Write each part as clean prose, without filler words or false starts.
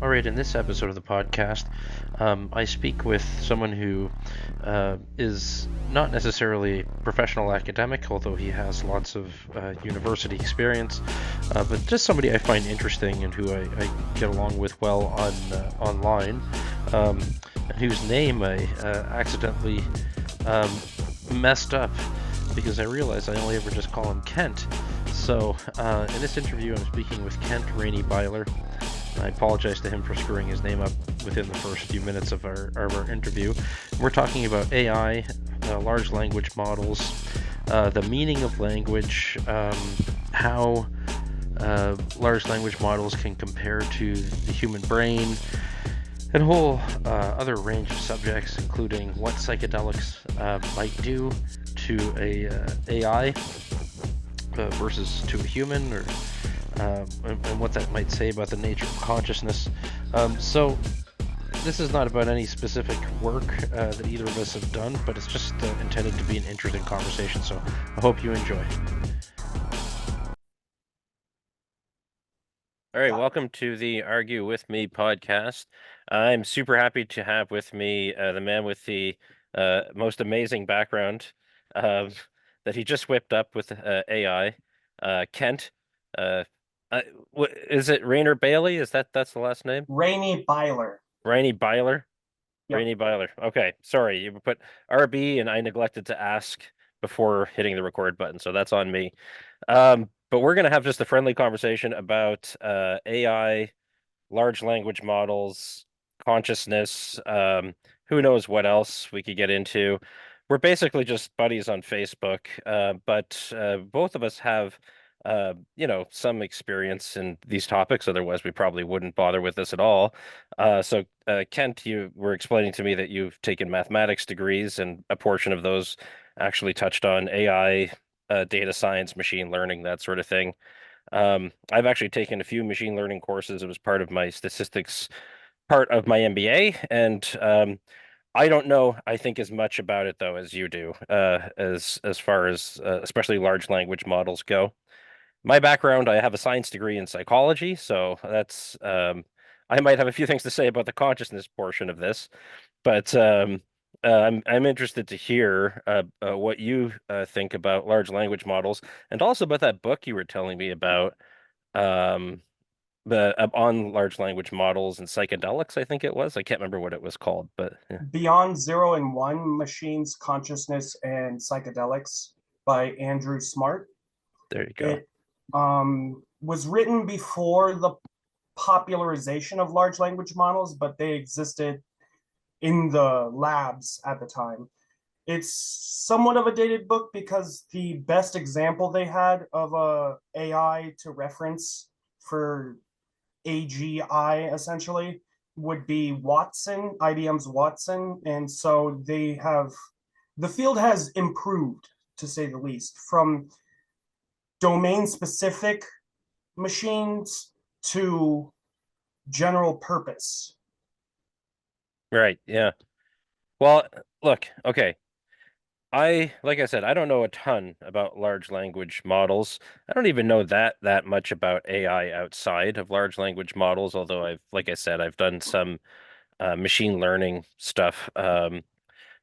All right, in this episode of the podcast, I speak with someone who is not necessarily a professional academic, although he has lots of university experience, but just somebody I find interesting and who I get along with well on online, um, and whose name I accidentally um, messed up because I realized I only ever just call him Kent. So in this interview, I'm speaking with Kent Rainey Biler. I apologize to him for screwing his name up within the first few minutes of our interview. We're talking about AI, large language models, the meaning of language, how large language models can compare to the human brain, and a whole other range of subjects, including what psychedelics might do to a AI versus to a human, or and what that might say about the nature of consciousness. So this is not about any specific work that either of us have done, but it's just intended to be an interesting conversation. So I hope you enjoy. All right, welcome to the Argue With Me podcast. I'm super happy to have with me the man with the most amazing background uh, that he just whipped up with AI, Kent. Uh, I, is it Rayner Bailey? That's the last name? Rainey Biler. Rainey Biler? Yep. Rainey Biler. Okay, sorry, you put RB and I neglected to ask before hitting the record button, so that's on me. But we're gonna have just a friendly conversation about AI, large language models, consciousness, who knows what else we could get into. We're basically just buddies on Facebook, but both of us have, some experience in these topics. Otherwise, we probably wouldn't bother with this at all. So, Kent, you were explaining to me that you've taken mathematics degrees, and a portion of those actually touched on AI, data science, machine learning, that sort of thing. I've actually taken a few machine learning courses. It was part of my statistics part of my MBA, and I don't know, I think, as much about it though as you do, as far as especially large language models go. My background, I have a science degree in psychology, so that's I might have a few things to say about the consciousness portion of this, but I'm interested to hear what you think about large language models, and also about that book you were telling me about, um, the on large language models and psychedelics. I think it was. I can't remember what it was called, but yeah, Beyond Zero and One Machines, Consciousness, and Psychedelics by Andrew Smart. there you go. It was written before the popularization of large language models, but they existed in the labs at the time. It's somewhat of a dated book because the best example they had of a AI to reference for AGI essentially would be Watson, IBM's Watson. And so the field has improved, to say the least, from domain specific machines to general purpose. Right. Yeah. Well, look, okay. Like I said, I don't know a ton about large language models. I don't even know that much about AI outside of large language models, although like I said, I've done some machine learning stuff,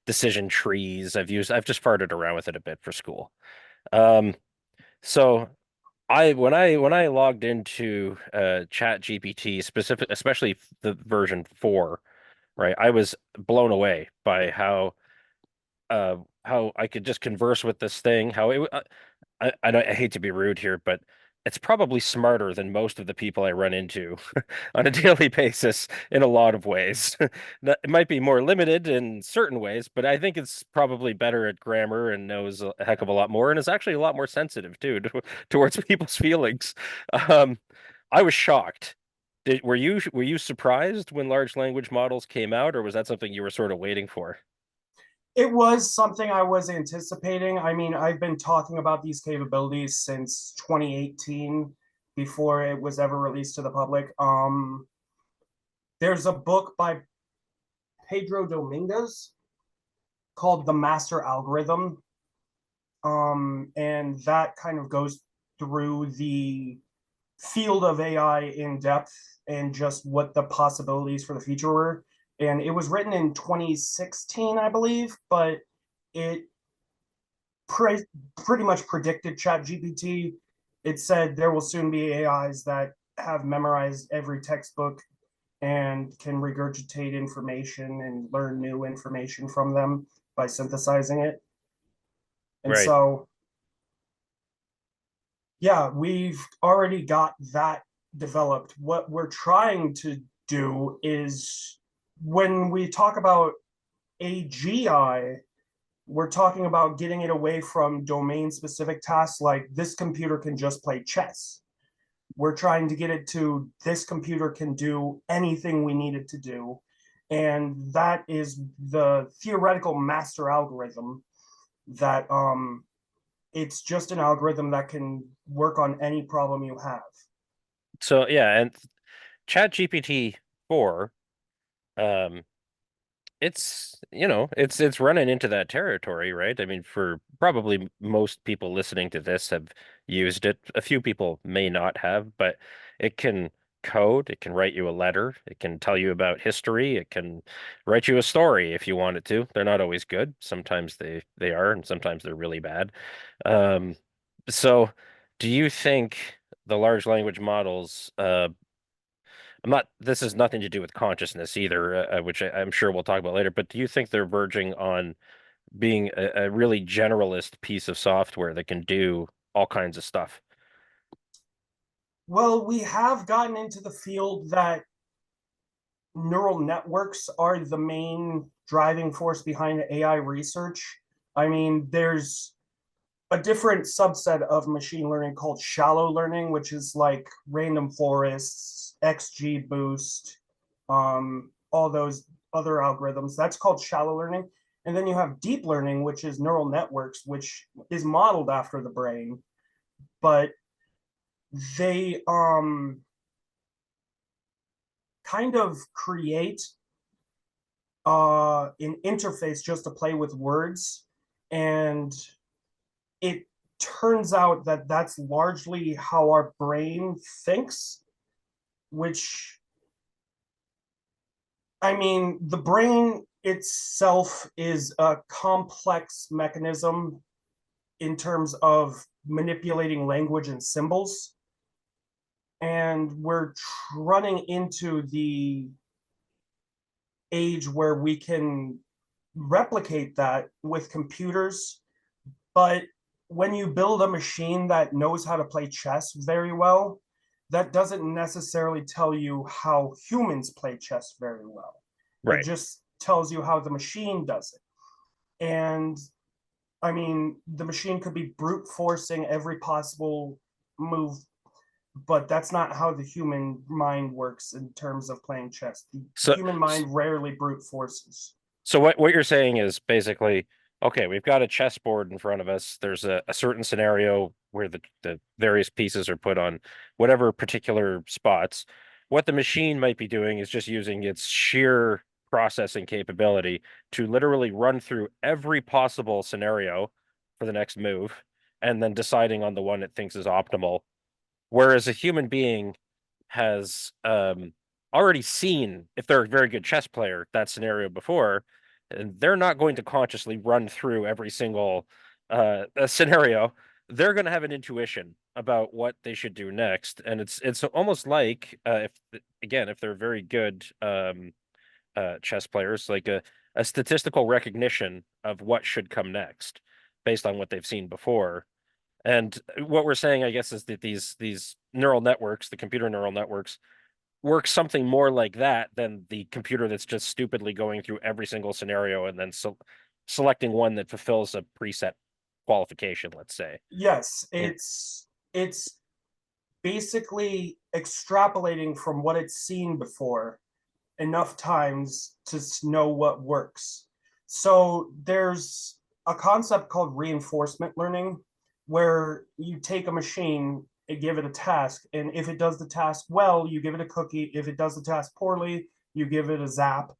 decision trees. I've just farted around with it a bit for school. Um, so when I logged into Chat GPT, especially the version 4, right, I was blown away by how I could just converse with this thing. How it I hate to be rude here, but it's probably smarter than most of the people I run into on a daily basis in a lot of ways. It might be more limited in certain ways, but I think it's probably better at grammar and knows a heck of a lot more, and is actually a lot more sensitive too towards people's feelings. Um, I was shocked. Were you surprised when large language models came out, or was that something you were sort of waiting for? It was something I was anticipating. I mean, I've been talking about these capabilities since 2018 before it was ever released to the public. There's a book by Pedro Dominguez called The Master Algorithm. And that kind of goes through the field of AI in depth and just what the possibilities for the future were. And it was written in 2016, I believe, but it pre- pretty much predicted ChatGPT. It said there will soon be AIs that have memorized every textbook and can regurgitate information and learn new information from them by synthesizing it. And Right. so, yeah, we've already got that developed. What we're trying to do is when we talk about AGI, we're talking about getting it away from domain specific tasks like this computer can just play chess. We're trying to get it to this computer can do anything we need it to do. And that is the theoretical master algorithm that it's just an algorithm that can work on any problem you have. So yeah, and ChatGPT 4, um, it's running into that territory, right? I mean, for probably most people listening to this have used it. A few people may not have, but it can code, it can write you a letter, it can tell you about history, it can write you a story if you want it to. They're not always good. Sometimes they are, and sometimes they're really bad. Um, so do you think the large language models I'm not, this has nothing to do with consciousness either, which I'm sure we'll talk about later, but do you think they're verging on being a really generalist piece of software that can do all kinds of stuff? Well, we have gotten into the field that neural networks are the main driving force behind AI research. I mean, there's a different subset of machine learning called shallow learning, which is like random forests, XGBoost, all those other algorithms. That's called shallow learning. And then you have deep learning, which is neural networks, which is modeled after the brain, but they kind of create an interface just to play with words. And it turns out that that's largely how our brain thinks, which, I mean, the brain itself is a complex mechanism in terms of manipulating language and symbols. And we're running into the age where we can replicate that with computers. But when you build a machine that knows how to play chess very well, that doesn't necessarily tell you how humans play chess very well. It Right. just tells you how the machine does it. And I mean, the machine could be brute forcing every possible move, but that's not how the human mind works in terms of playing chess. The So, human mind rarely brute forces. so what you're saying is basically, okay, we've got a chessboard in front of us. There's a certain scenario where the various pieces are put on whatever particular spots. What the machine might be doing is just using its sheer processing capability to literally run through every possible scenario for the next move and then deciding on the one it thinks is optimal. Whereas a human being has already seen, if they're a very good chess player, that scenario before, and they're not going to consciously run through every single scenario. They're going to have an intuition about what they should do next, and it's almost like if again, if they're very good chess players, like a statistical recognition of what should come next based on what they've seen before. And what we're saying, I guess, is that these neural networks, the computer neural networks, work something more like that than the computer that's just stupidly going through every single scenario and then selecting one that fulfills a preset qualification, let's say. Yes, And it's basically extrapolating from what it's seen before enough times to know what works. So there's a concept called reinforcement learning where you take a machine and give it a task, and if it does the task well, you give it a cookie. If it does the task poorly, you give it a zap,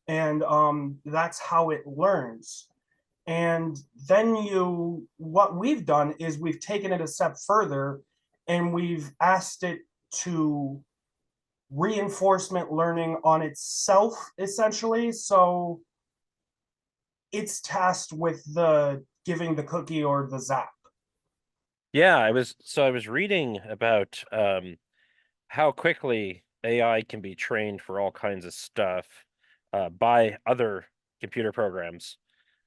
and that's how it learns. And then what we've done is we've taken it a step further and we've asked it to reinforcement learning on itself, essentially. So it's tasked with the giving the cookie or the zap. Yeah, I was reading about how quickly AI can be trained for all kinds of stuff by other computer programs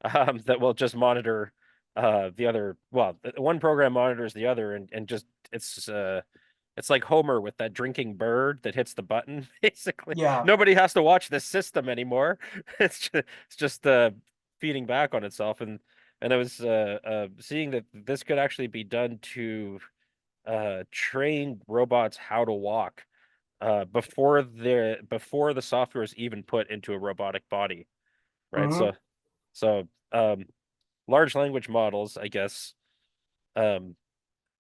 that will just monitor the other. Well, one program monitors the other, and just it's like Homer with that drinking bird that hits the button. Basically, Yeah. nobody has to watch this system anymore. It's just feeding back on itself, and I was seeing that this could actually be done to train robots how to walk before the software is even put into a robotic body, right? Hmm. So large language models, I guess, um,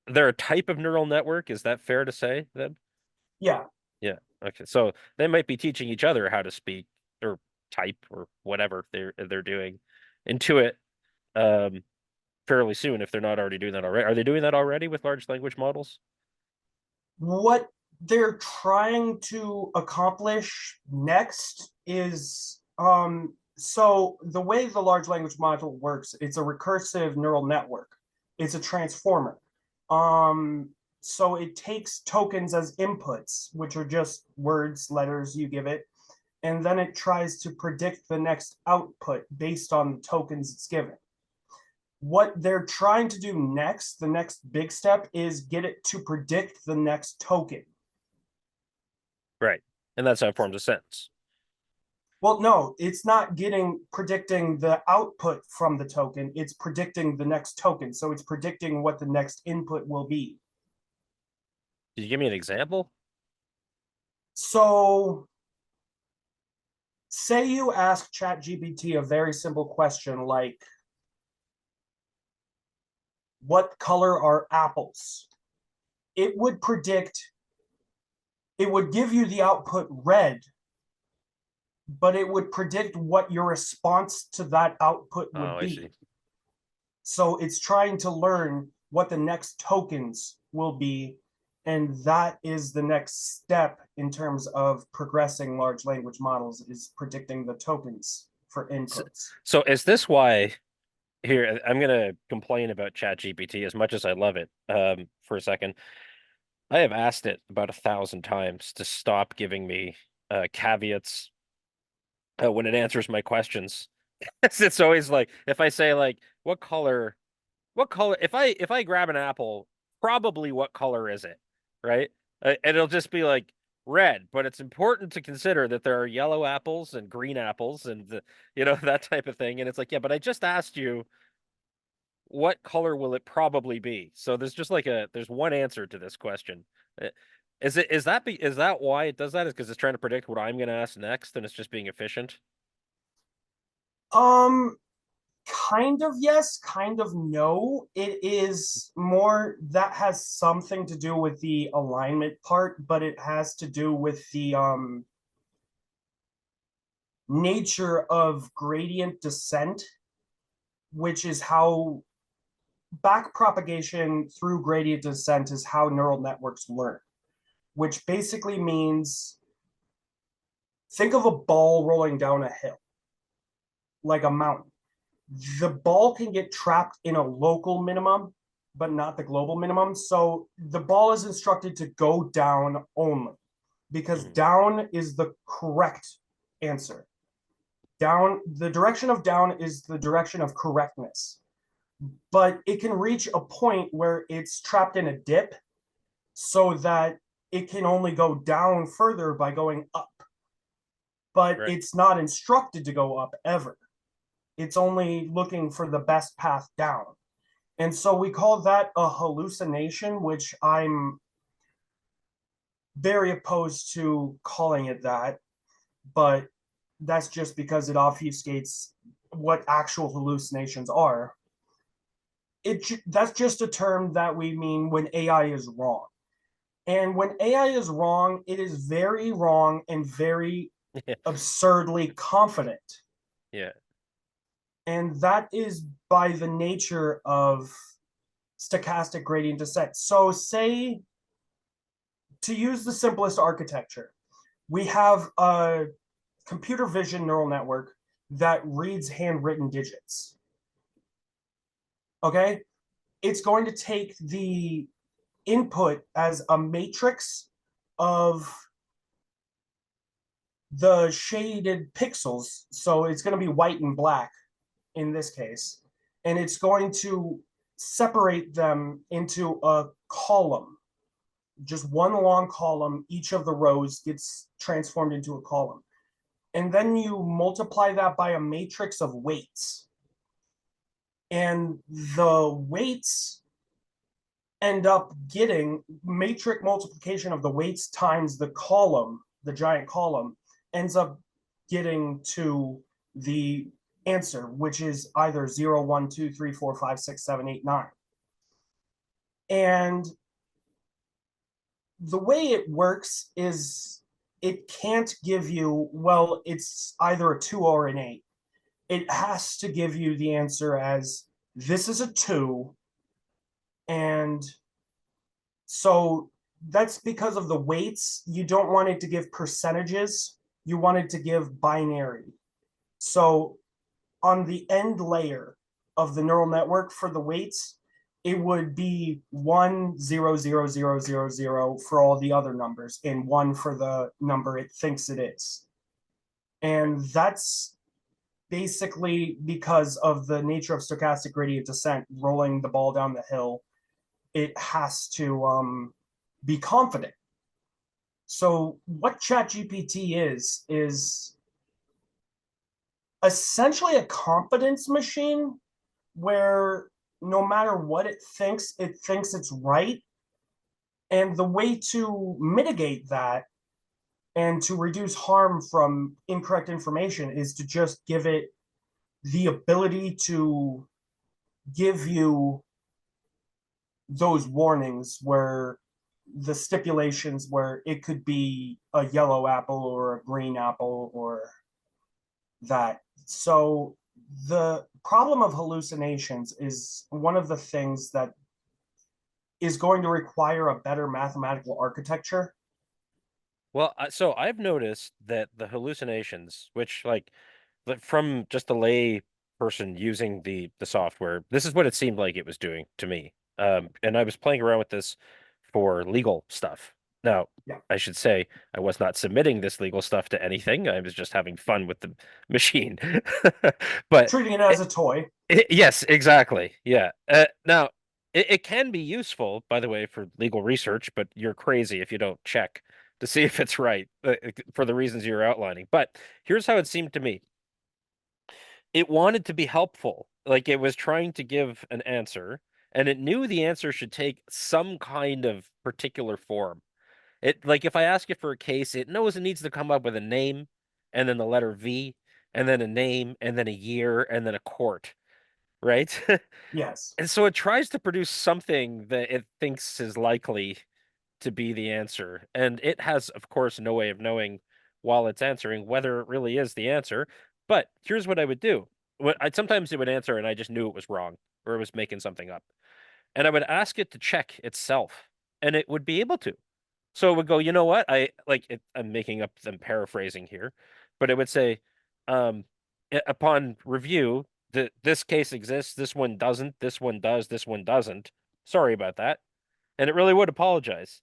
they're a type of neural network. Is that fair to say then? Yeah. Yeah. Okay. So they might be teaching each other how to speak or type or whatever they're doing into it um, fairly soon if they're not already doing that already. Are they doing that already with large language models? What they're trying to accomplish next is so the way the large language model works, it's a recursive neural network. It's a transformer. Um, so it takes tokens as inputs, which are just words, letters you give it, and then it tries to predict the next output based on the tokens it's given. What they're trying to do next, the next big step, is get it to predict the next token. Right. And that's how it forms a sentence. Well, no, it's not getting predicting the output from the token, it's predicting the next token. So it's predicting what the next input will be. Could you give me an example? So say you ask ChatGPT a very simple question like, what color are apples? It would predict, it would give you the output red, but it would predict what your response to that output Oh, would I see. be. So it's trying to learn what the next tokens will be. And that is the next step in terms of progressing large language models is predicting the tokens for So, inputs. so is this why here I'm gonna complain about ChatGPT as much as I love it for a second. I have asked it about 1,000 times to stop giving me caveats when it answers my questions. It's always like if I say like what color if I grab an apple, probably what color is it? Right? And it'll just be like red, but it's important to consider that there are yellow apples and green apples and that type of thing. And it's like, yeah, but I just asked you what color will it probably be? So there's just like there's one answer to this question. Uh, is that why it does that? Is because it's trying to predict what I'm going to ask next and it's just being efficient? Um, Kind of yes, kind of no. It is more that has something to do with the alignment part, but it has to do with the nature of gradient descent, which is how back propagation through gradient descent is how neural networks learn, which basically means think of a ball rolling down a hill like a mountain. The ball can get trapped in a local minimum, but not the global minimum. So the ball is instructed to go down only because Mhm. down is the correct answer. Down, the direction of down is the direction of correctness, but it can reach a point where it's trapped in a dip so that it can only go down further by going up, but Right. it's not instructed to go up ever. It's only looking for the best path down. And so we call that a hallucination, which I'm very opposed to calling it that, but that's just because it obfuscates what actual hallucinations are. That's just a term that we mean when AI is wrong. And when AI is wrong, it is very wrong and very Yeah. absurdly confident. Yeah. And that is by the nature of stochastic gradient descent. So, say to use the simplest architecture, We have a computer vision neural network that reads handwritten digits. Okay? It's going to take the input as a matrix of the shaded pixels. So it's going to be white and black in this case. And it's going to separate them into a column, just one long column. Each of the rows gets transformed into a column. And then you multiply that by a matrix of weights. And the weights end up getting matrix multiplication of the weights times the column, the giant column, ends up getting to the answer, which is either 0, 1, 2, 3, 4, 5, 6, 7, 8, 9. And the way it works is it can't give you, well, it's either a 2 or an 8. It has to give you the answer as this is a 2. And so that's because of the weights. You don't want it to give percentages. You want it to give binary. So on the end layer of the neural network for the weights, it would be 1, 0, 0, 0, 0, 0 for all the other numbers, and 1 for the number it thinks it is. And that's basically because of the nature of stochastic gradient descent, rolling the ball down the hill. It has to be confident. So what ChatGPT is essentially a confidence machine where no matter what it thinks it's right. And the way to mitigate that and to reduce harm from incorrect information is to just give it the ability to give you those warnings where the stipulations where it could be a yellow apple or a green apple or that. So the problem of hallucinations is one of the things that is going to require a better mathematical architecture. Well, so I've noticed that the hallucinations, which like from just a lay person using the software, this is what it seemed like it was doing to me. And I was playing around with this for legal stuff. Now, Yeah, I should say I was not submitting this legal stuff to anything. I was just having fun with the machine. But treating it as a toy. yes, exactly. Yeah. Now, it can be useful, by the way, for legal research, but you're crazy if you don't check to see if it's right for the reasons you're outlining. But here's how it seemed to me. It wanted to be helpful. Like it was trying to give an answer, and it knew the answer should take some kind of particular form. It like if I ask it for a case, it knows it needs to come up with a name and then the letter V and then a name and then a year and then a court, right? Yes. And so it tries to produce something that it thinks is likely to be the answer. And it has, of course, no way of knowing while it's answering whether it really is the answer. But here's what I would do. Sometimes it would answer and I just knew it was wrong or it was making something up. And I would ask it to check itself and it would be able to. So it would go, you know what? I'm making up, I'm paraphrasing here, but it would say, um, upon review, this case exists, this one doesn't, this one does, this one doesn't. Sorry about that. And it really would apologize.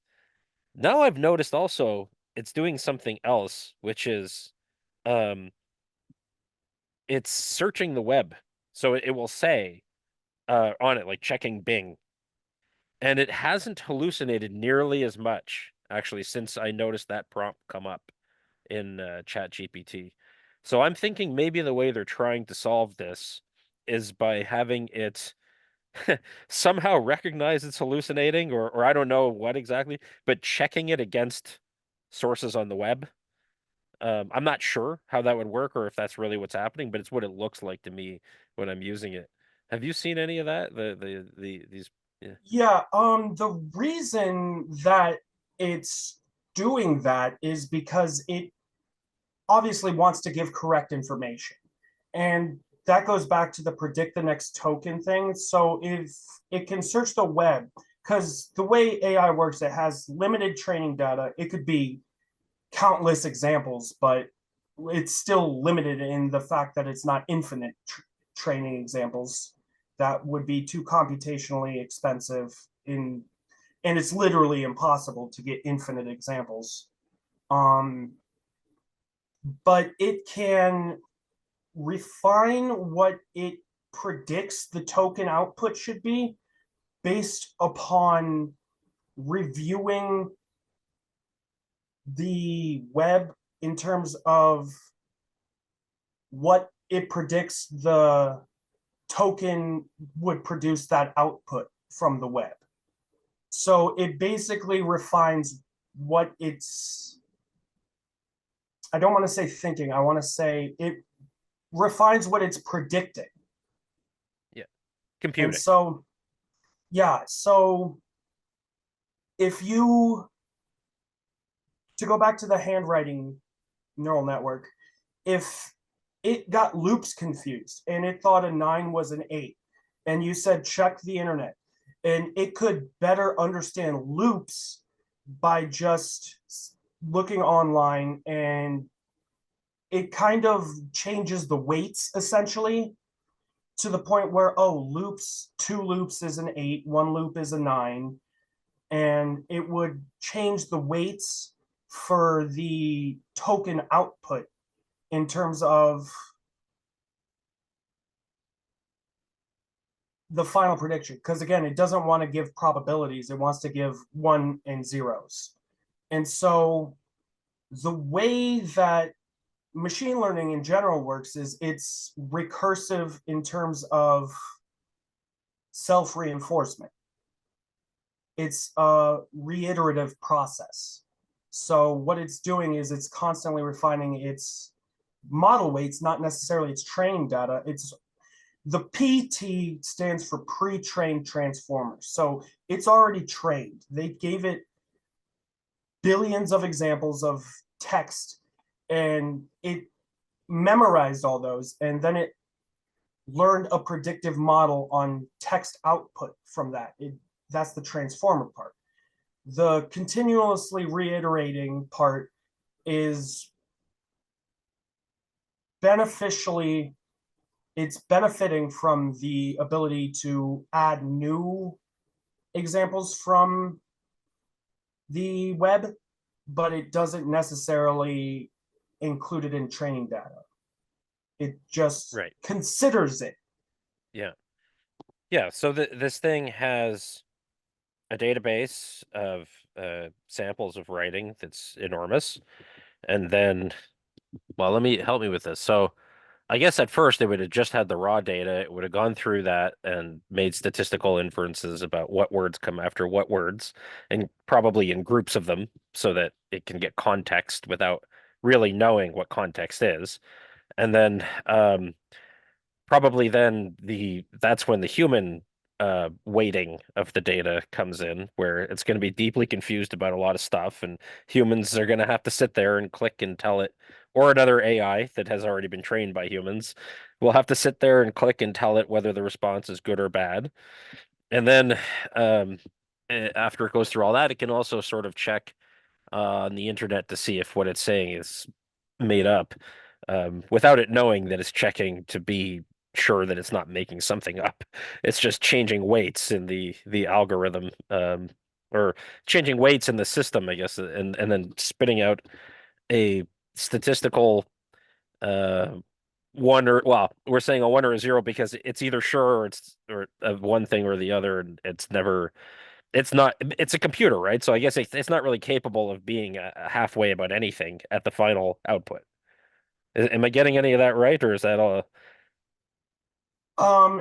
Now I've noticed also it's doing something else, which is um, it's searching the web. So it will say on it, like checking Bing, and it hasn't hallucinated nearly as much, actually, since I noticed that prompt come up in ChatGPT. So I'm thinking maybe the way they're trying to solve this is by having it somehow recognize it's hallucinating, or I don't know what exactly, but checking it against sources on the web. I'm not sure how that would work or if that's really what's happening, but it's what it looks like to me when I'm using it. Have you seen any of that? These yeah. Yeah, the reason that it's doing that is because it obviously wants to give correct information. And that goes back to the predict the next token thing. So if it can search the web, because the way AI works, it has limited training data. It could be countless examples, but it's still limited in the fact that it's not infinite training examples. That would be too computationally expensive in, and it's literally impossible to get infinite examples. Um, but it can refine what it predicts the token output should be based upon reviewing the web in terms of what it predicts the token would produce that output from the web. So it basically refines what it's, I don't want to say thinking, I want to say it refines what it's predicting. Yeah. And Computing. so, yeah, so if you, to go back to the handwriting neural network, if it got loops confused and it thought a 9 was an 8, and you said check the internet, and it could better understand loops by just looking online, and it kind of changes the weights essentially to the point where, oh, loops, 2 loops is an 8, 1 loop is a 9, and it would change the weights for the token output in terms of the final prediction. Because again, it doesn't want to give probabilities, it wants to give one and zeros. And so the way that machine learning in general works is it's recursive in terms of self reinforcement. It's a reiterative process. So what it's doing is it's constantly refining its model weights, not necessarily its training data. It's the PT stands for pre-trained transformers. So it's already trained. They gave it billions of examples of text, and it memorized all those, and then it learned a predictive model on text output from that. That's the transformer part. The continuously reiterating part is beneficially, it's benefiting from the ability to add new examples from the web, but it doesn't necessarily include it in training data. It just Right. considers it. Yeah. Yeah. So this thing has a database of samples of writing that's enormous. And then, well, let me help me with this. So I guess at first it would have just had the raw data. It would have gone through that and made statistical inferences about what words come after what words, and probably in groups of them so that it can get context without really knowing what context is. And then probably then that's when the human weighting of the data comes in, where it's going to be deeply confused about a lot of stuff, and humans are going to have to sit there and click and tell it, or another AI that has already been trained by humans will have to sit there and click and tell it whether the response is good or bad. And then um, after it goes through all that, it can also sort of check on the internet to see if what it's saying is made up, without it knowing that it's checking to be sure that it's not making something up. It's just changing weights in the algorithm, or changing weights in the system, I guess, and then spitting out a statistical uh one, or, well, we're saying a one or a zero because it's either sure or it's or one thing or the other, and it's never, it's not, it's a computer, right? So I guess it's not really capable of being halfway about anything at the final output. Am I getting any of that right, or is that all?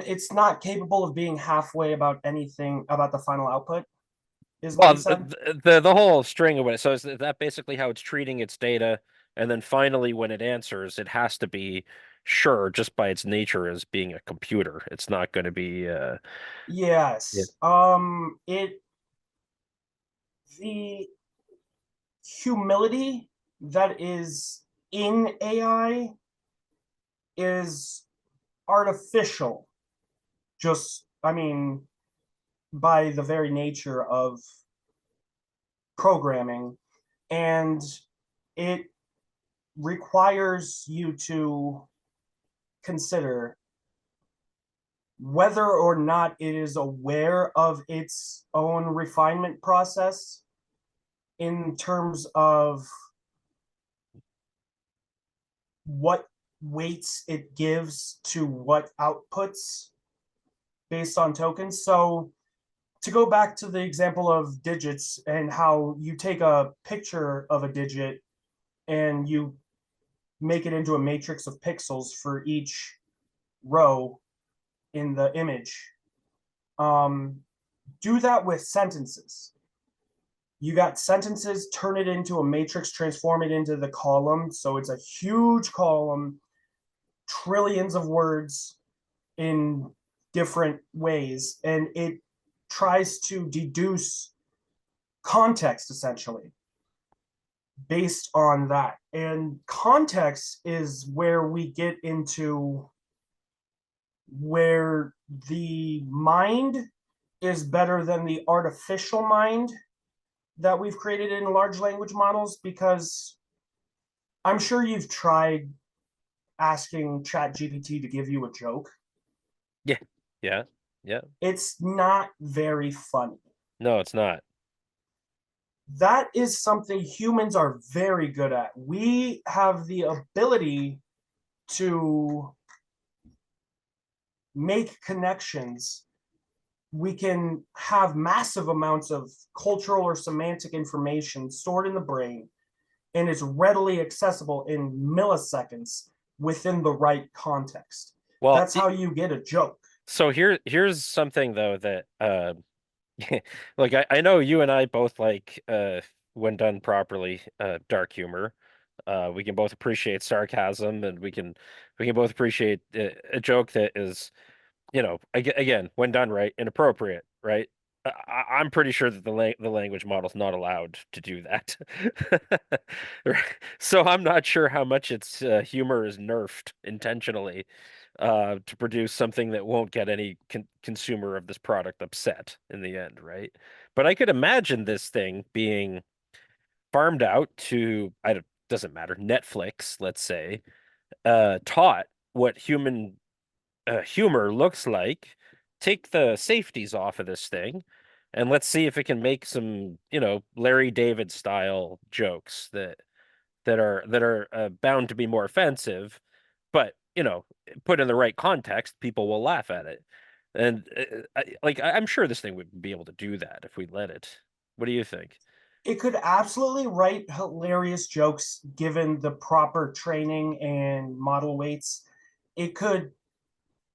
It's not capable of being halfway about anything about the final output, is what Well, you said. the whole string of it. So is that basically how it's treating its data, and then finally when it answers, it has to be sure just by its nature as being a computer. It's not going to be yeah. Yes. It the humility that is in AI is artificial. Just, I mean, by the very nature of programming. And it requires you to consider whether or not it is aware of its own refinement process in terms of what weights it gives to what outputs based on tokens. So to go back to the example of digits and how you take a picture of a digit and you make it into a matrix of pixels for each row in the image. Um, do that with sentences. You got sentences, turn it into a matrix, transform it into the column. So it's a huge column, trillions of words in different ways. And it tries to deduce context essentially based on that. And context is where we get into where the mind is better than the artificial mind that we've created in large language models, because I'm sure you've tried asking ChatGPT to give you a joke. Yeah. Yeah. Yeah. It's not very funny. No, it's not. That is something humans are very good at. We have the ability to make connections. We can have massive amounts of cultural or semantic information stored in the brain, and it's readily accessible in milliseconds within the right context. Well, That's how you get a joke. so here's something though that like I know you and I both like when done properly dark humor. We can both appreciate sarcasm and we can both appreciate a joke that is, again, when done right, inappropriate, right? I'm pretty sure that the language model's not allowed to do that. Right. So I'm not sure how much its humor is nerfed intentionally to produce something that won't get any consumer of this product upset in the end, right? But I could imagine this thing being farmed out to, I don't, doesn't matter, Netflix, let's say, taught what humor looks like, take the safeties off of this thing, and let's see if it can make some, Larry David style jokes that are bound to be more offensive, but put in the right context, people will laugh at it. And I'm sure this thing would be able to do that if we let it. What do you think? It could absolutely write hilarious jokes given the proper training and model weights. It could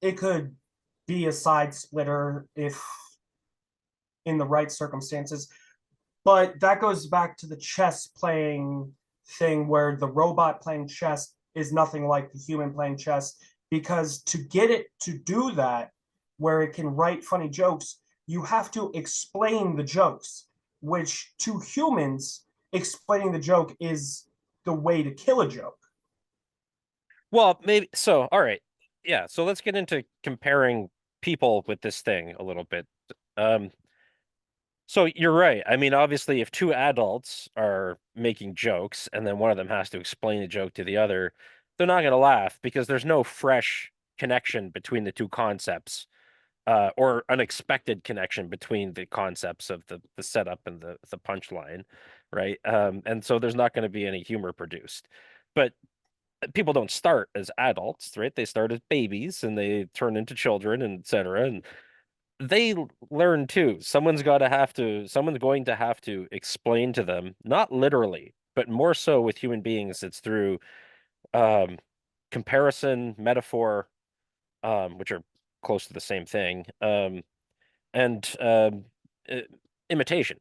it could be a side splitter if in the right circumstances. But that goes back to the chess playing thing where the robot playing chess is nothing like the human playing chess, because to get it to do that where it can write funny jokes, you have to explain the jokes, which to humans explaining the joke is the way to kill a joke. Well, maybe so. All right. Yeah. So let's get into comparing people with this thing a little bit. Um, so you're right. I mean, obviously, if two adults are making jokes and then one of them has to explain the joke to the other, they're not going to laugh because there's no fresh connection between the two concepts, or unexpected connection between the concepts of the setup and the punchline, right? And so there's not going to be any humor produced. But people don't start as adults, right? They start as babies and they turn into children and etc. And they learn too. Someone's going to have to explain to them, not literally, but more so with human beings, it's through um, comparison, metaphor, which are close to the same thing, and uh, imitation.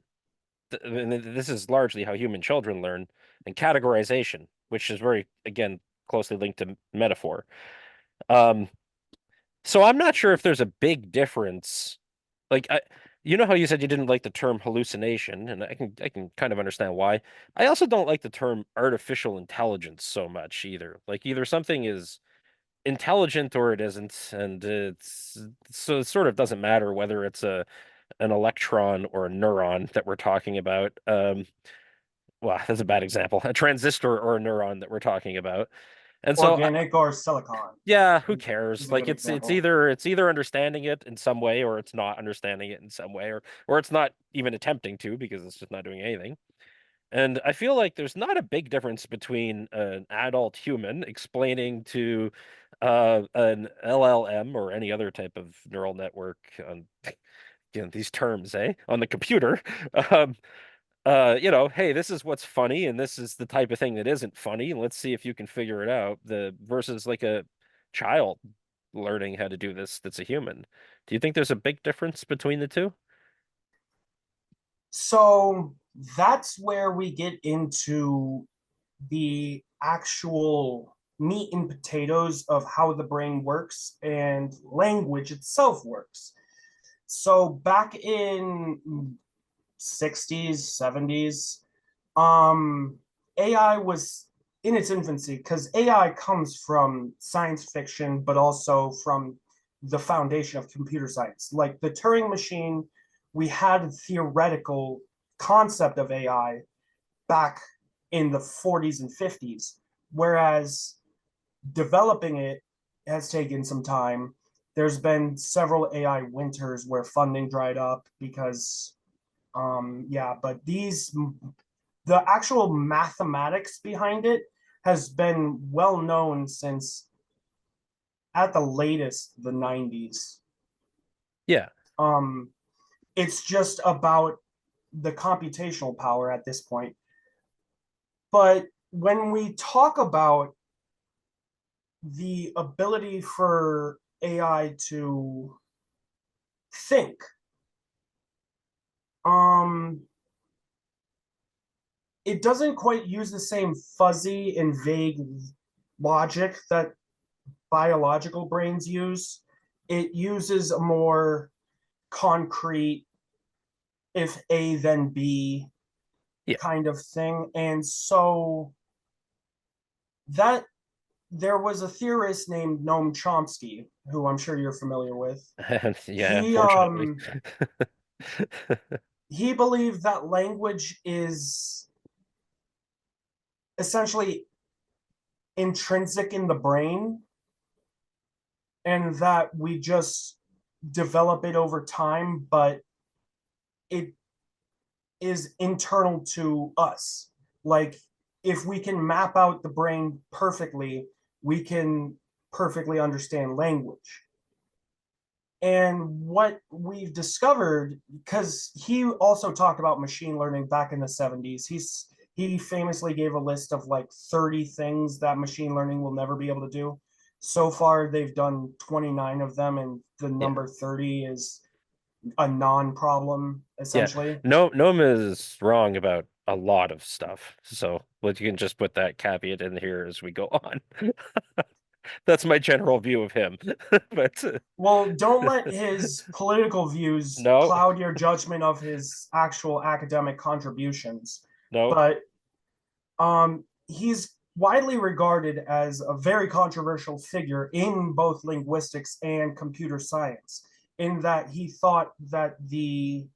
And this is largely how human children learn, and categorization, which is very, again, closely linked to metaphor. Um, so I'm not sure if there's a big difference. Like you know how you said you didn't like the term hallucination, and I can kind of understand why. I also don't like the term artificial intelligence so much either. Like either something is intelligent or it isn't, and so it sort of doesn't matter whether it's an electron or a neuron that we're talking about. well, that's a bad example, a transistor or a neuron that we're talking about. And so Organic or silicon yeah, who cares? is a Like good it's example. either understanding it in some way or it's not understanding it in some way or it's not even attempting to because it's just not doing anything. And I feel like there's not a big difference between an adult human explaining to an LLM or any other type of neural network on these terms, on the computer. Um, hey, this is what's funny, and this is the type of thing that isn't funny. Let's see if you can figure it out. The versus like a child learning how to do this that's a human. Do you think there's a big difference between the two? So that's where we get into the actual meat and potatoes of how the brain works and language itself works. So back in 60s, 70s, um, AI was in its infancy because AI comes from science fiction, but also from the foundation of computer science. Like the Turing machine, we had a theoretical concept of AI back in the 40s and 50s, whereas developing it has taken some time. There's been several AI winters where funding dried up because yeah, but the actual mathematics behind it has been well known since at the latest the 90s. Yeah. Um, it's just about the computational power at this point. But when we talk about the ability for AI to think, um, it doesn't quite use the same fuzzy and vague logic that biological brains use. It uses a more concrete, if A, then B Yeah. kind of thing. And so that there was a theorist named Noam Chomsky, who I'm sure you're familiar with. Yeah, He unfortunately. um he believed that language is essentially intrinsic in the brain and that we just develop it over time, but it is internal to us. Like if we can map out the brain perfectly, we can perfectly understand language. And what we've discovered, because he also talked about machine learning back in the 70s, he famously gave a list of like 30 things that machine learning will never be able to do. So far, they've done 29 of them, and the Yeah. number 30 is a non-problem, Yeah. essentially. No, Nome is wrong about a lot of stuff. So, but you can just put that caveat in here as we go on. That's my general view of him. But Well, don't let his political views no, cloud your judgment of his actual academic contributions. no. But he's widely regarded as a very controversial figure in both linguistics and computer science, in that he thought that the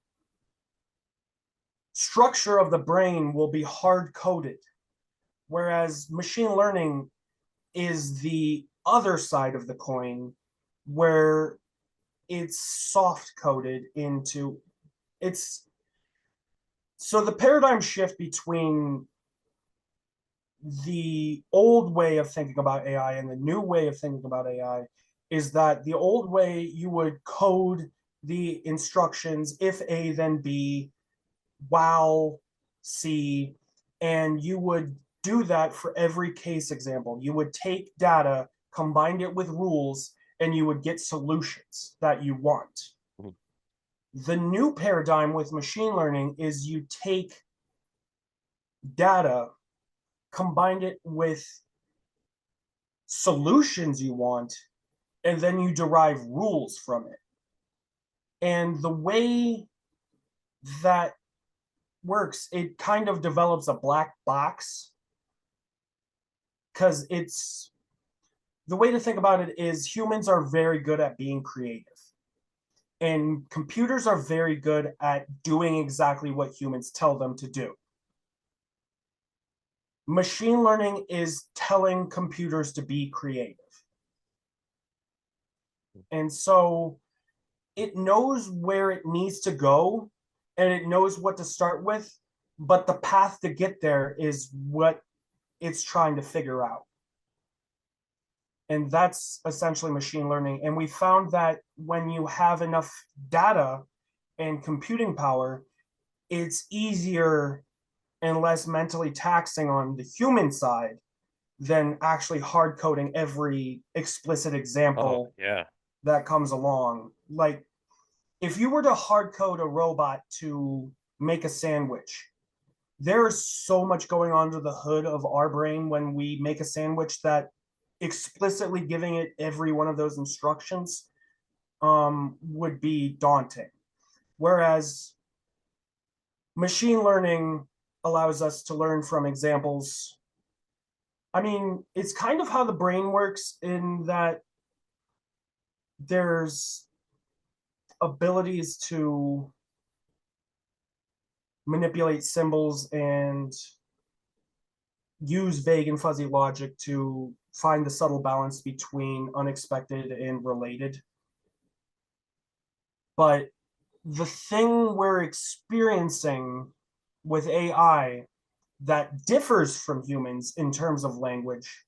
structure of the brain will be hard coded, whereas machine learning is the other side of the coin, where it's soft coded into it's so the paradigm shift between the old way of thinking about AI and the new way of thinking about AI is that the old way you would code the instructions if A then B while C, and you would do that for every case example. You would take data, combine it with rules, and you would get solutions that you want. The new paradigm with machine learning is you take data, combine it with solutions you want, and then you derive rules from it. And the way that works, it kind of develops a black box because it's the way to think about it is humans are very good at being creative, and computers are very good at doing exactly what humans tell them to do. Machine learning is telling computers to be creative. And so it knows where it needs to go and it knows what to start with, but the path to get there is what it's trying to figure out. And that's essentially machine learning. And we found that when you have enough data and computing power, it's easier and less mentally taxing on the human side than actually hard coding every explicit Oh, example yeah. that comes along. Like, if you were to hard code a robot to make a sandwich, there is so much going on under the hood of our brain when we make a sandwich that explicitly giving it every one of those instructions would be daunting. Whereas machine learning allows us to learn from examples. I mean, it's kind of how the brain works in that there's abilities to manipulate symbols and use vague and fuzzy logic to find the subtle balance between unexpected and related. But the thing we're experiencing with AI that differs from humans in terms of language,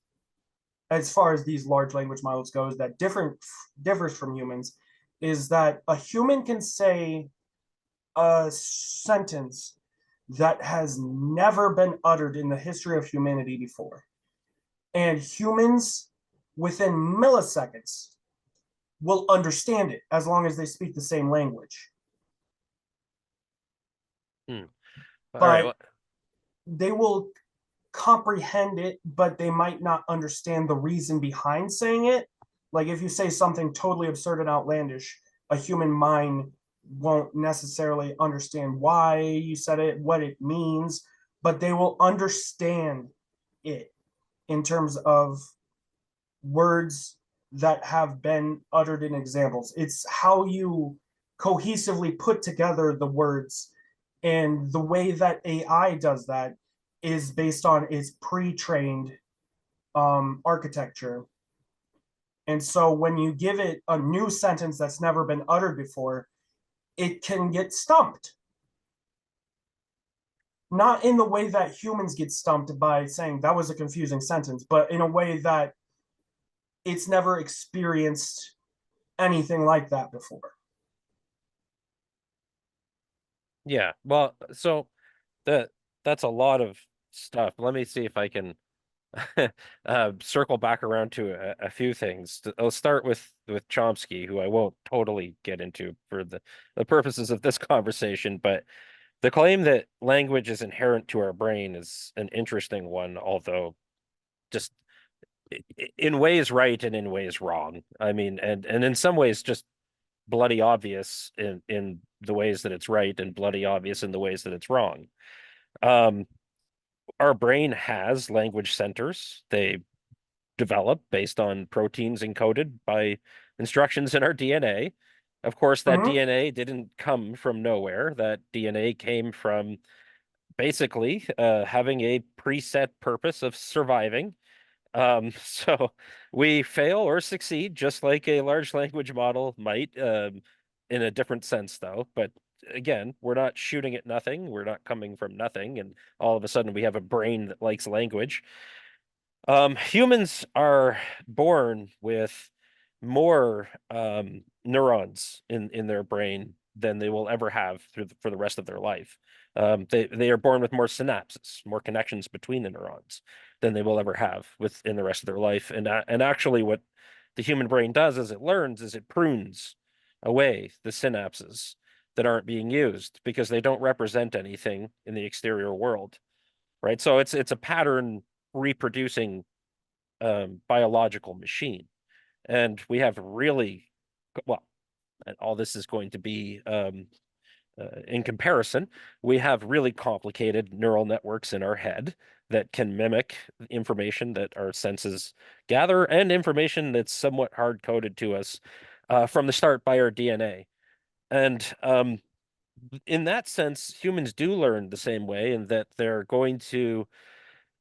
as far as these large language models goes, that differs from humans, is that a human can say a sentence that has never been uttered in the history of humanity before. And humans, within milliseconds, will understand it as long as they speak the same language. Hmm. All right. But Well, they will comprehend it, but they might not understand the reason behind saying it. Like if you say something totally absurd and outlandish, a human mind won't necessarily understand why you said it, what it means, but they will understand it in terms of words that have been uttered in examples. It's how you cohesively put together the words. And the way that AI does that is based on its pre-trained architecture. And so when you give it a new sentence that's never been uttered before, it can get stumped. Not in the way that humans get stumped by saying that was a confusing sentence, but in a way that it's never experienced anything like that before. yeah. Well, so that that's a lot of stuff. Let me see if I can circle back around to a few things. I'll start with Chomsky, who I won't totally get into for the purposes of this conversation, but the claim that language is inherent to our brain is an interesting one, although just in ways right and in ways wrong. I mean, and in some ways just bloody obvious in the ways that it's right and bloody obvious in the ways that it's wrong. Um, our brain has language centers. They develop based on proteins encoded by instructions in our DNA. Of course, that Mm-hmm. DNA didn't come from nowhere. That DNA came from basically having a preset purpose of surviving. So we fail or succeed, just like a large language model might, in a different sense, though. But again, we're not shooting at nothing. We're not coming from nothing, and all of a sudden we have a brain that likes language. Humans are born with more neurons in their brain than they will ever have for the rest of their life. They are born with more synapses, more connections between the neurons than they will ever have within the rest of their life. And actually, what the human brain does as it learns is it prunes away the synapses that aren't being used because they don't represent anything in the exterior world, right? So it's a pattern reproducing biological machine. And we have really, well, and all this is going to be in comparison, we have really complicated neural networks in our head that can mimic information that our senses gather and information that's somewhat hard coded to us from the start by our DNA. And in that sense, humans do learn the same way, in that they're going to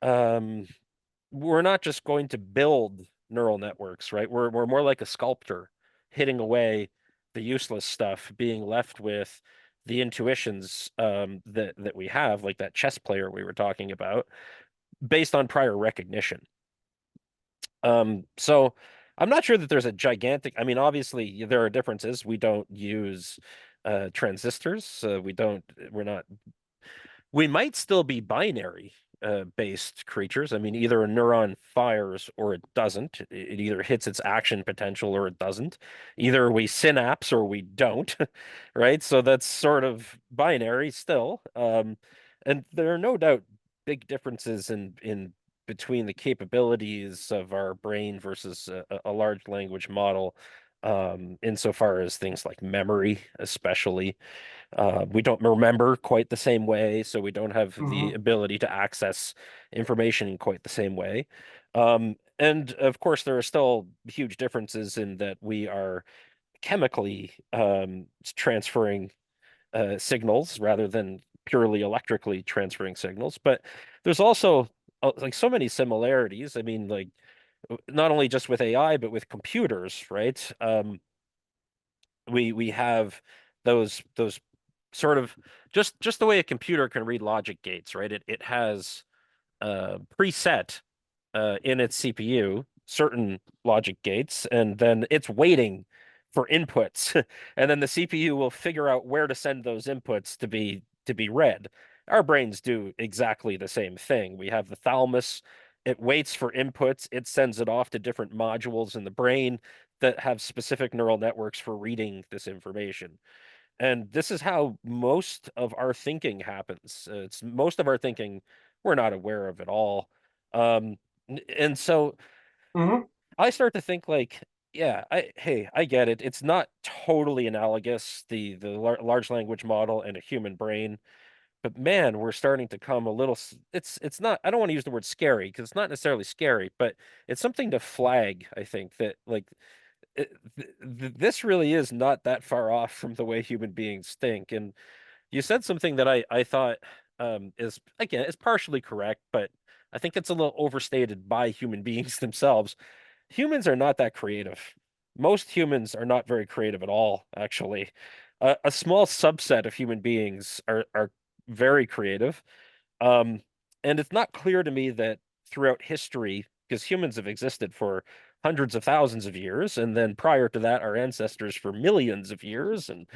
um, we're not just going to build neural networks, right? We're more like a sculptor hitting away the useless stuff, being left with the intuitions that we have, like that chess player we were talking about, based on prior recognition. So I'm not sure that there's a gigantic, I mean, obviously there are differences. We don't use transistors. We're not we might still be binary based creatures. I mean, either a neuron fires or it doesn't. It either hits its action potential or it doesn't. Either we synapse or we don't, right? So that's sort of binary still. And there are no doubt big differences in between the capabilities of our brain versus a large language model, insofar as things like memory, especially. We don't remember quite the same way, so we don't have the Hmm. ability to access information in quite the same way. And of course, there are still huge differences in that we are chemically transferring signals rather than purely electrically transferring signals. But there's also like so many similarities. I mean, like not only just with AI, but with computers, right? We have those sort of just the way a computer can read logic gates, right? It has preset in its CPU certain logic gates, and then it's waiting for inputs, and then the CPU will figure out where to send those inputs to be read. Our brains do exactly the same thing. We have the thalamus. It waits for inputs. It sends it off to different modules in the brain that have specific neural networks for reading this information. And this is how most of our thinking happens. It's most of our thinking we're not aware of at all. Um, and so Hmm. I start to think like, yeah, hey, I get it. It's not totally analogous, the large language model and a human brain, but man, we're starting to come a little. It's not. I don't want to use the word scary because it's not necessarily scary, but it's something to flag. I think that like this really is not that far off from the way human beings think. And you said something that I thought is again is partially correct, but I think it's a little overstated by human beings themselves. Humans are not that creative. Most humans are not very creative at all, actually. A small subset of human beings are very creative. Um, and it's not clear to me that throughout history, because humans have existed for hundreds of thousands of years, and then prior to that, our ancestors for millions of years, and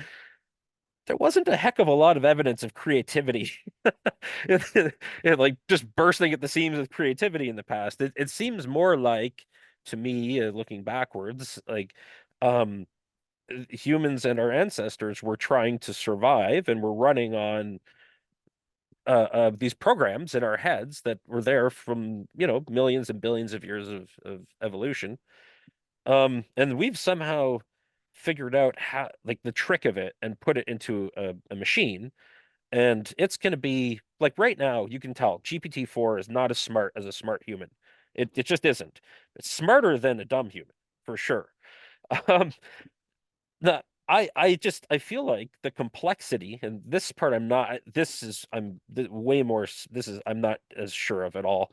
there wasn't a heck of a lot of evidence of creativity, like just bursting at the seams with creativity in the past. It seems more like, to me, looking backwards, like um, humans and our ancestors were trying to survive and were running on these programs in our heads that were there from, millions and billions of years of evolution. And we've somehow figured out how, like, the trick of it and put it into a machine. And it's going to be like right now, you can tell GPT-4 is not as smart as a smart human. It just isn't. It's smarter than a dumb human, for sure. Um, I feel like the complexity, and this part I'm not, this is, I'm way more, this is, I'm not as sure of at all.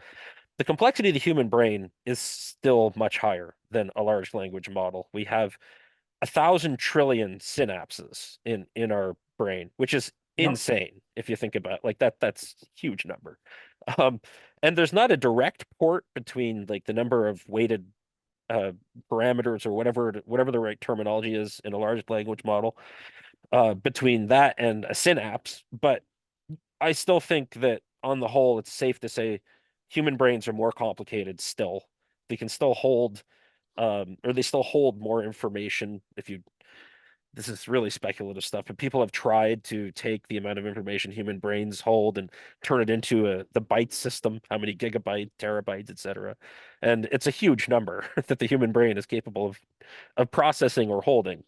The complexity of the human brain is still much higher than a large language model. We have 1,000 trillion synapses in our brain, which is Yep. insane if you think about it. Like that's a huge number. Um, and there's not a direct port between like the number of weighted uh, parameters or whatever the right terminology is in a large language model between that and a synapse. But I still think that on the whole, it's safe to say human brains are more complicated still. They can still hold or they still hold more information if you this is really speculative stuff, but people have tried to take the amount of information human brains hold and turn it into the byte system, how many gigabytes, terabytes, etc. And it's a huge number that the human brain is capable of processing or holding.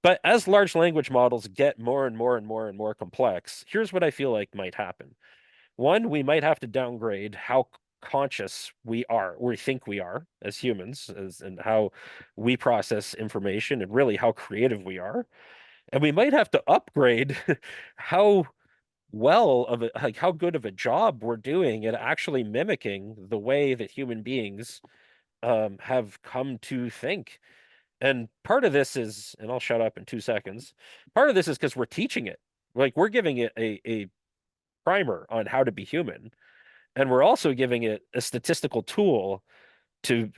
But as large language models get more and more and more and more complex, here's what I feel like might happen. One, we might have to downgrade how conscious we are, or we think we are as humans, and how we process information, and really how creative we are. And we might have to upgrade how well of a, like how good of a job we're doing at actually mimicking the way that human beings have come to think. And part of this is, and I'll shut up in 2 seconds. Part of this is because we're teaching it. Like we're giving it a primer on how to be human, and we're also giving it a statistical tool to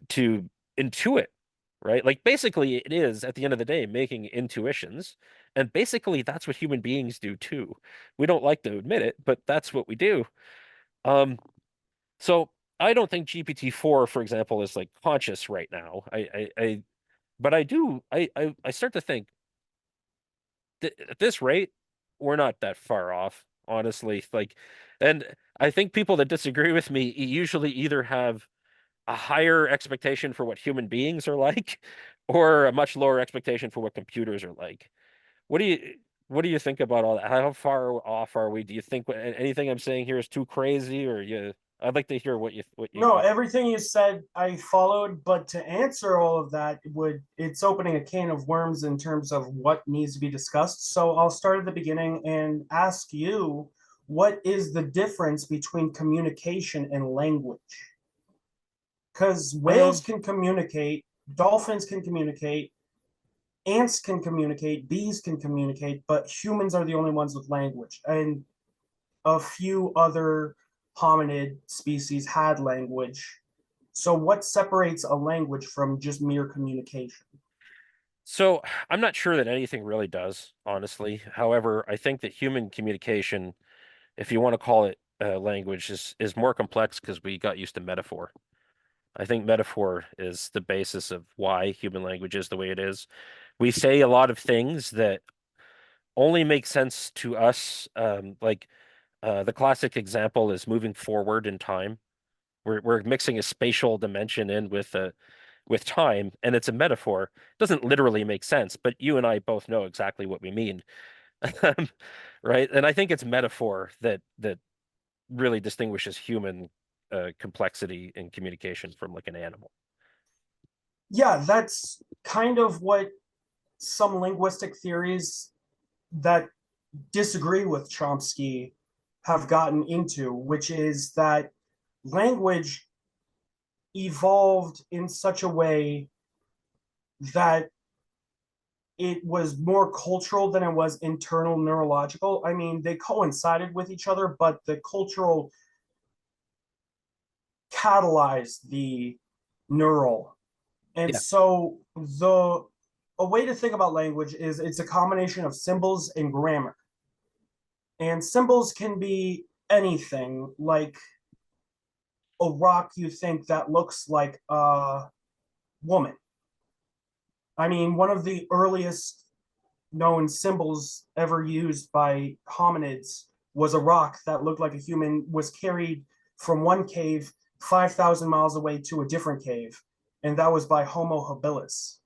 intuit, right? Like basically it is at the end of the day making intuitions. And basically that's what human beings do too. We don't like to admit it, but that's what we do. Um, so I don't think GPT-4, for example, is like conscious right now. But I do, I start to think th at this rate, we're not that far off, honestly. Like, and I think people that disagree with me usually either have a higher expectation for what human beings are like, or a much lower expectation for what computers are like. What do you what do you think about all that? How far off are we? Do you think anything I'm saying here is too crazy, or you? I'd like to hear what you No, got. everything you said I followed, but to answer all of that would it's opening a can of worms in terms of what needs to be discussed. So I'll start at the beginning and ask you, what is the difference between communication and language? Because whales Um, can communicate, dolphins can communicate, ants can communicate, bees can communicate, but humans are the only ones with language. And a few other hominid species had language. So, what separates a language from just mere communication? so I'm not sure that anything really does, honestly. However, I think that human communication, if you want to call it language, is more complex because we got used to metaphor. I think metaphor is the basis of why human language is the way it is. We say a lot of things that only make sense to us. Like the classic example is moving forward in time. We're mixing a spatial dimension in with time, and it's a metaphor. It doesn't literally make sense, but you and I both know exactly what we mean, right? And I think it's metaphor that really distinguishes human complexity in communication from like an animal. Yeah, that's kind of what some linguistic theories that disagree with Chomsky have gotten into, which is that language evolved in such a way that it was more cultural than it was internal neurological. I mean, they coincided with each other, but the cultural catalyzed the neural. And Yeah. so the a way to think about language is it's a combination of symbols and grammar. And symbols can be anything, like a rock you think that looks like a woman. I mean, one of the earliest known symbols ever used by hominids was a rock that looked like a human, was carried from one cave 5,000 miles away to a different cave, and that was by Homo habilis.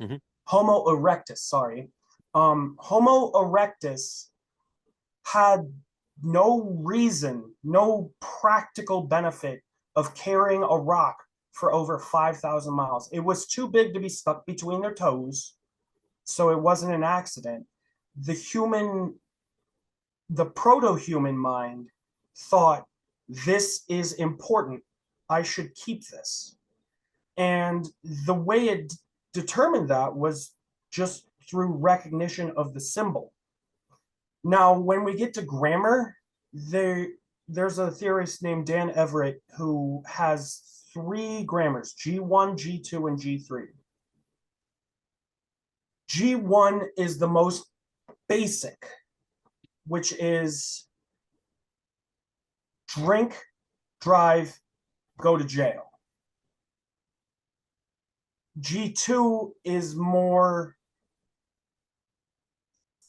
Hmm. Homo erectus, sorry. Homo erectus had no reason, no practical benefit of carrying a rock for over 5,000 miles. It was too big to be stuck between their toes, so it wasn't an accident. The human, the proto human mind thought, this is important. I should keep this. And the way it determined that was just through recognition of the symbol. Now, when we get to grammar, there's a theorist named Dan Everett who has three grammars: G1, G2, and G3. G1 is the most basic, which is drink, drive, go to jail. G2 is more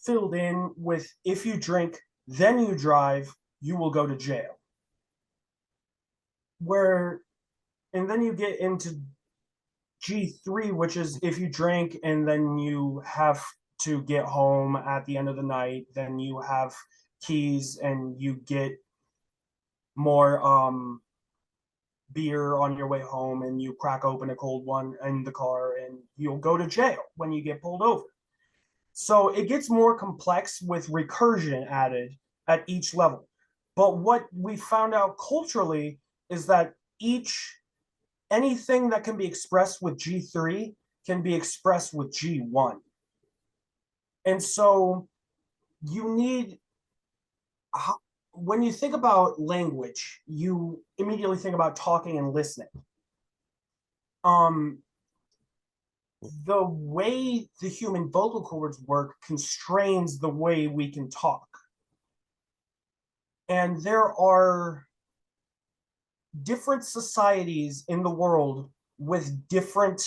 filled in with if you drink, then you drive, you will go to jail. Where, and then you get into G3, which is if you drink and then you have to get home at the end of the night, then you have keys and you get more beer on your way home and you crack open a cold one in the car and you'll go to jail when you get pulled over. So it gets more complex with recursion added at each level. But what we found out culturally is that each anything that can be expressed with G3 can be expressed with G1. And so you need, when you think about language, you immediately think about talking and listening. Um, the way the human vocal cords work constrains the way we can talk. And there are different societies in the world with different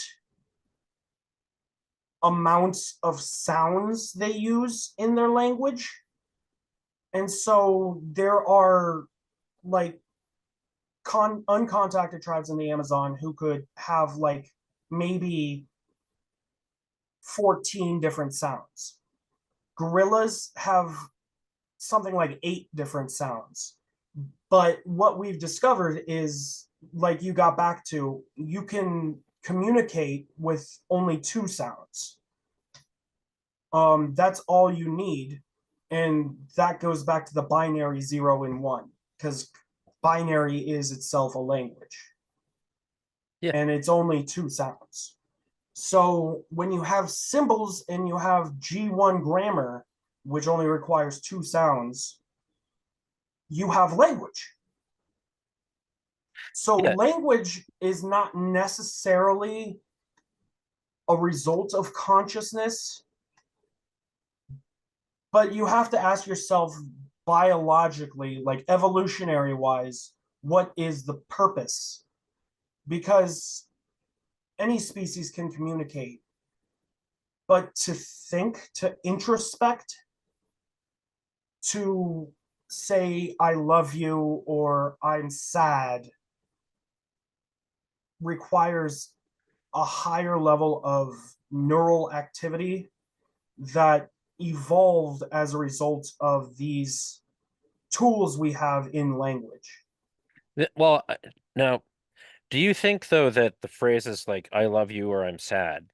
amounts of sounds they use in their language. And so there are like uncontacted tribes in the Amazon who could have like maybe 14 different sounds. Gorillas have something like 8 different sounds. But what we've discovered is, like you got back to, you can communicate with only 2 sounds. That's all you need. And that goes back to the binary 0 and 1, because binary is itself a language Yeah. and it's only 2 sounds. So when you have symbols and you have G1 grammar, which only requires 2 sounds, you have language. So Yeah. language is not necessarily a result of consciousness, but you have to ask yourself biologically, like evolutionary wise, what is the purpose? Because any species can communicate, but to think, to introspect, to say I love you or I'm sad requires a higher level of neural activity that evolved as a result of these tools we have in language. Well, now, do you think though that the phrases like "I love you" or "I'm sad"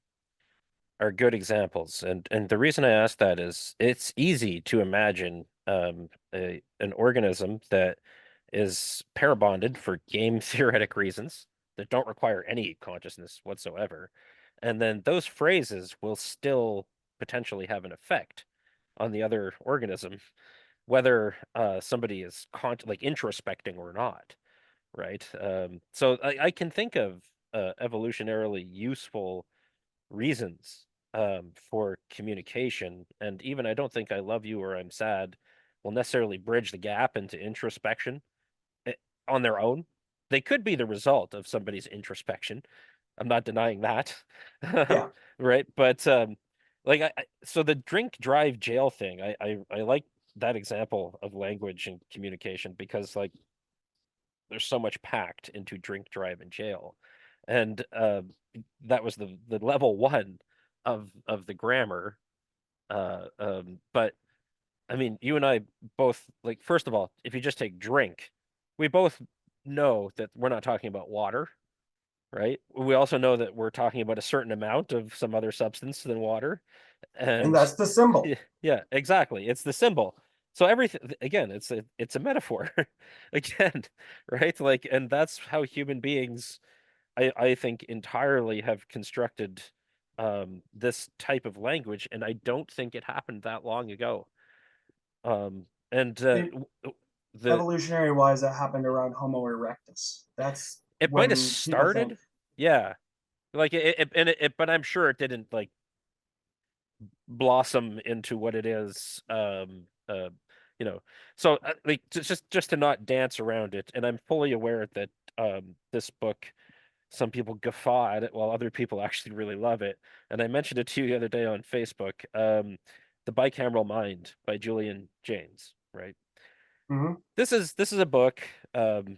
are good examples? And the reason I ask that is it's easy to imagine an organism that is pair bonded for game theoretic reasons that don't require any consciousness whatsoever, and then those phrases will still potentially have an effect on the other organism, whether somebody is like introspecting or not, right? So I can think of evolutionarily useful reasons for communication. And even I don't think "I love you" or "I'm sad" will necessarily bridge the gap into introspection eh, on their own. They could be the result of somebody's introspection. I'm not denying that. Yeah, Right? But like so the drink drive jail thing, I like that example of language and communication because like there's so much packed into drink drive and jail. And that was the level one of the grammar. But I mean, you and I both like first of all, if you just take drink, we both know that we're not talking about water, right? We also know that we're talking about a certain amount of some other substance than water. and And that's the symbol. yeah, exactly. It's the symbol. So everything again, it's a metaphor again, right? Like, and that's how human beings, I think, entirely have constructed this type of language, and I don't think it happened that long ago. And It the evolutionary wise, that happened around Homo erectus. That's it might have when people think, started, yeah, like but I'm sure it didn't like blossom into what it is. You know, so like just to not dance around it, and I'm fully aware that this book, some people guffaw at it while other people actually really love it. And I mentioned it to you the other day on Facebook. The Bicameral Mind by Julian Jaynes, right? mm-hmm, This is a book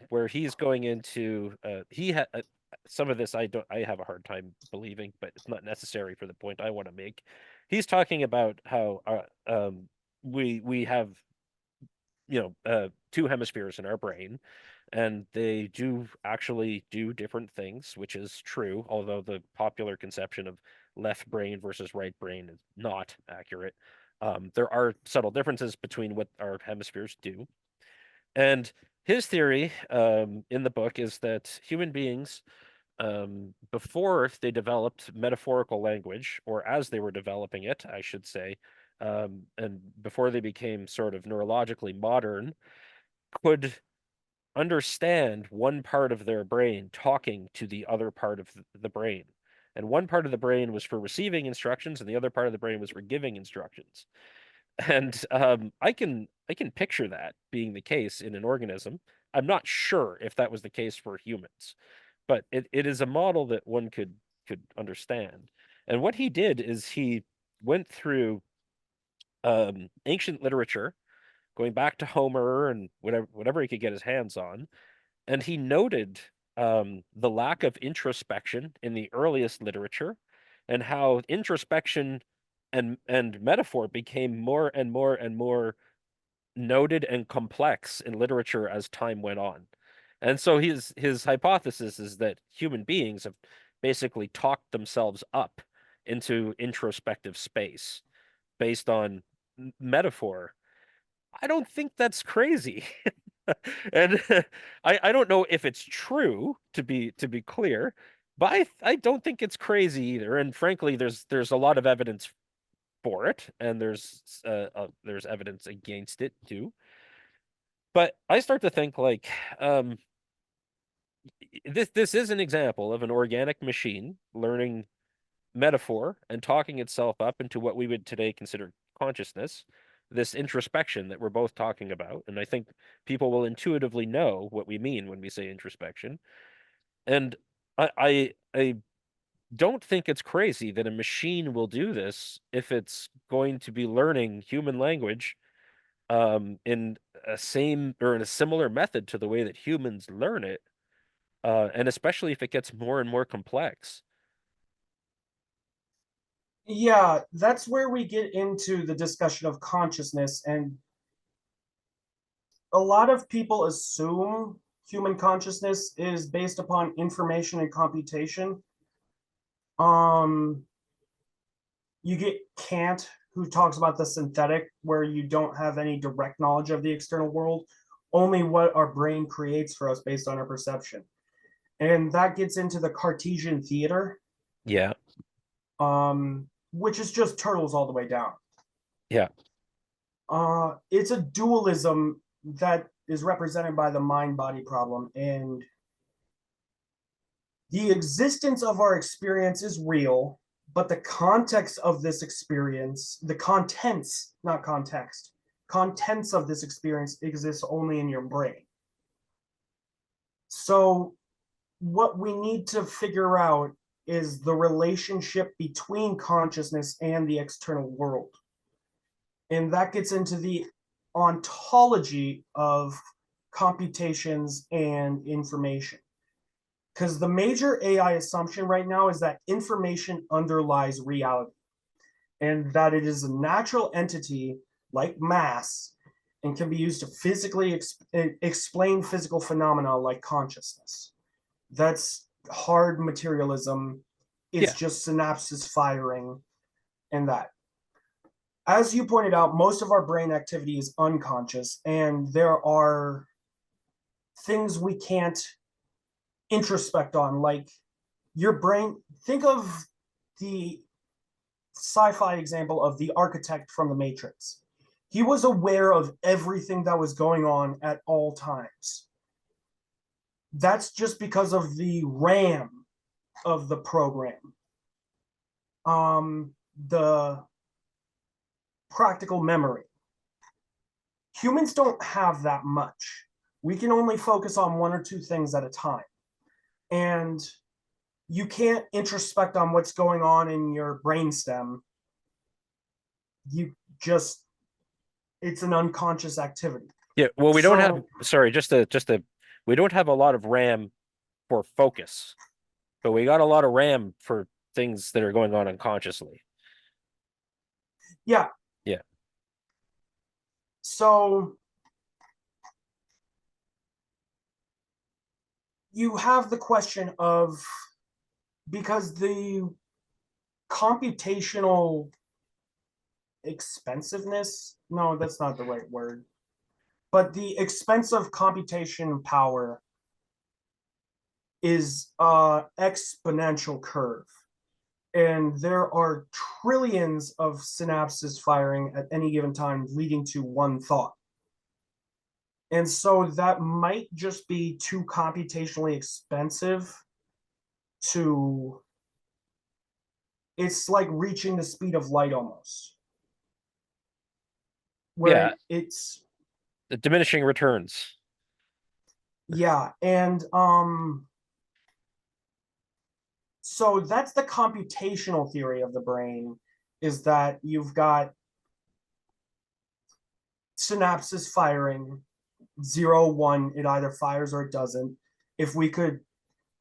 where he's going into some of this I have a hard time believing, but it's not necessary for the point I want to make. He's talking about how we have two hemispheres in our brain, and they do actually do different things, which is true, although the popular conception of left brain versus right brain is not accurate. There are subtle differences between what our hemispheres do. And his theory in the book is that human beings, before they developed metaphorical language, or as they were developing it, I should say, and before they became sort of neurologically modern, could understand one part of their brain talking to the other part of the brain. And one part of the brain was for receiving instructions, and the other part of the brain was for giving instructions. And I can picture that being the case in an organism. I'm not sure if that was the case for humans, but it is a model that one could understand. And what he did is he went through ancient literature, going back to Homer and whatever he could get his hands on, and he noted the lack of introspection in the earliest literature, and how introspection and metaphor became more and more and more noted and complex in literature as time went on. And so his hypothesis is that human beings have basically talked themselves up into introspective space based on metaphor. I don't think that's crazy. And I don't know if it's true, to be clear, but I don't think it's crazy either. And frankly, there's a lot of evidence for it, and there's evidence against it too. But I start to think like this is an example of an organic machine learning metaphor and talking itself up into what we would today consider consciousness, this introspection that we're both talking about. And I think people will intuitively know what we mean when we say introspection. And I don't think it's crazy that a machine will do this if it's going to be learning human language in a same or in a similar method to the way that humans learn it, and especially if it gets more and more complex. Yeah, that's where we get into the discussion of consciousness. And a lot of people assume human consciousness is based upon information and computation. Um, you get Kant, who talks about the synthetic, where you don't have any direct knowledge of the external world, only what our brain creates for us based on our perception. And that gets into the Cartesian theater, Yeah, which is just turtles all the way down. yeah, It's a dualism that is represented by the mind body problem. And the existence of our experience is real, but the context of this experience, the contents, not context, contents of this experience exists only in your brain. So, what we need to figure out is the relationship between consciousness and the external world. And that gets into the ontology of computations and information. Because the major AI assumption right now is that information underlies reality, and that it is a natural entity like mass and can be used to physically explain physical phenomena like consciousness. That's hard materialism. It's yeah, just synapses firing and that. As you pointed out, most of our brain activity is unconscious, and there are things we can't introspect on, like your brain. Think of the sci-fi example of the architect from the Matrix. He was aware of everything that was going on at all times. That's just because of the RAM of the program, the practical memory. Humans don't have that much. We can only focus on one or two things at a time. And you can't introspect on what's going on in your brainstem. You just, it's an unconscious activity. yeah. Well, we don't have, So, sorry, just a, we don't have a lot of RAM for focus, but we got a lot of RAM for things that are going on unconsciously. yeah. Yeah, So you have the question of, because the computational expensiveness. No, that's not the right word. But the expensive computation power is exponential curve. And there are trillions of synapses firing at any given time, leading to one thought. And so that might just be too computationally expensive to, it's like reaching the speed of light almost, where Yeah, it's, the diminishing returns. yeah. And so that's the computational theory of the brain, is that you've got synapses firing 0, 1, it either fires or it doesn't. If we could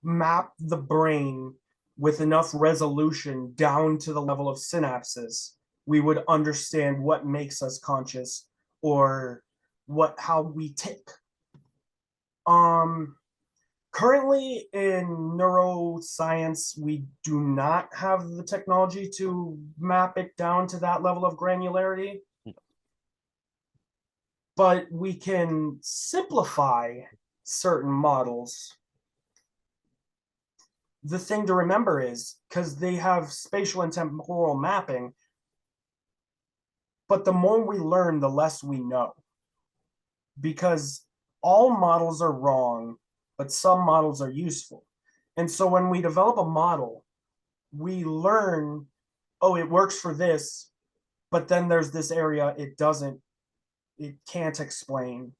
map the brain with enough resolution down to the level of synapses, we would understand what makes us conscious, or what how we tick. Um Currently in neuroscience, we do not have the technology to map it down to that level of granularity, but we can simplify certain models. The thing to remember is, because they have spatial and temporal mapping, but the more we learn, the less we know. Because all models are wrong, but some models are useful. And so when we develop a model, we learn, oh, it works for this, but then there's this area it can't explain.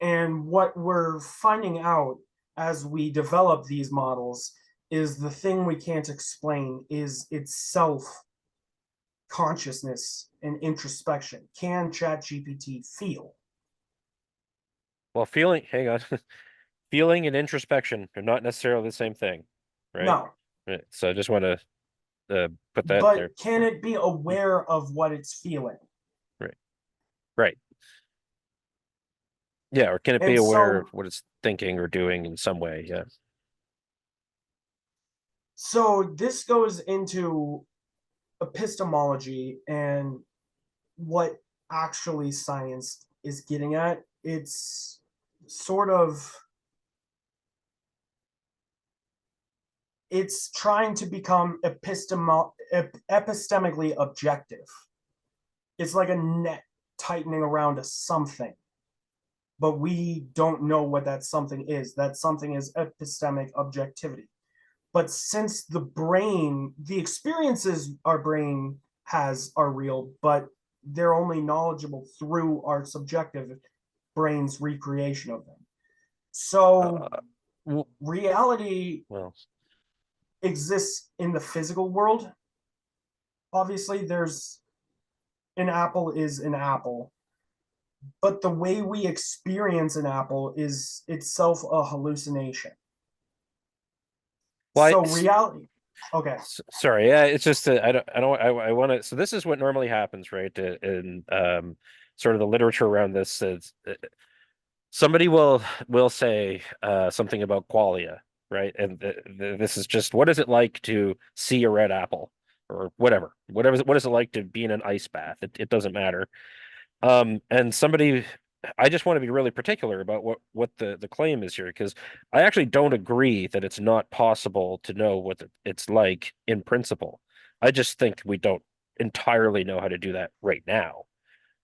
And what we're finding out as we develop these models is the thing we can't explain is itself consciousness and introspection. Can ChatGPT feel? Well, feeling, hang on, feeling and introspection are not necessarily the same thing, right? No. Right. So I just want to put that But there. can it be aware of what it's feeling? Right. Right. Yeah, or can it be And aware of so what it's thinking or doing in some way? Yeah. this goes into epistemology and what actually science is getting at. It's sort of, it's trying to become epistemically objective. It's like a net tightening around a something, but we don't know what that something is. That something is epistemic objectivity. But since the experiences our brain has are real, but they're only knowledgeable through our subjective brain's recreation of them. So Uh, w- reality well, exists in the physical world. Obviously, there's an apple is an apple, but the way we experience an apple is itself a hallucination. well, So reality, okay, sorry. Yeah, it's just I want to. So this is what normally happens, right? In sort of the literature around this. Somebody will say something about qualia, right? And this is just what is it like to see a red apple or whatever. What is it like to be in an ice bath? It doesn't matter. And somebody, I just want to be really particular about what the claim is here because I actually don't agree that it's not possible to know what it's like in principle. I just think we don't entirely know how to do that right now.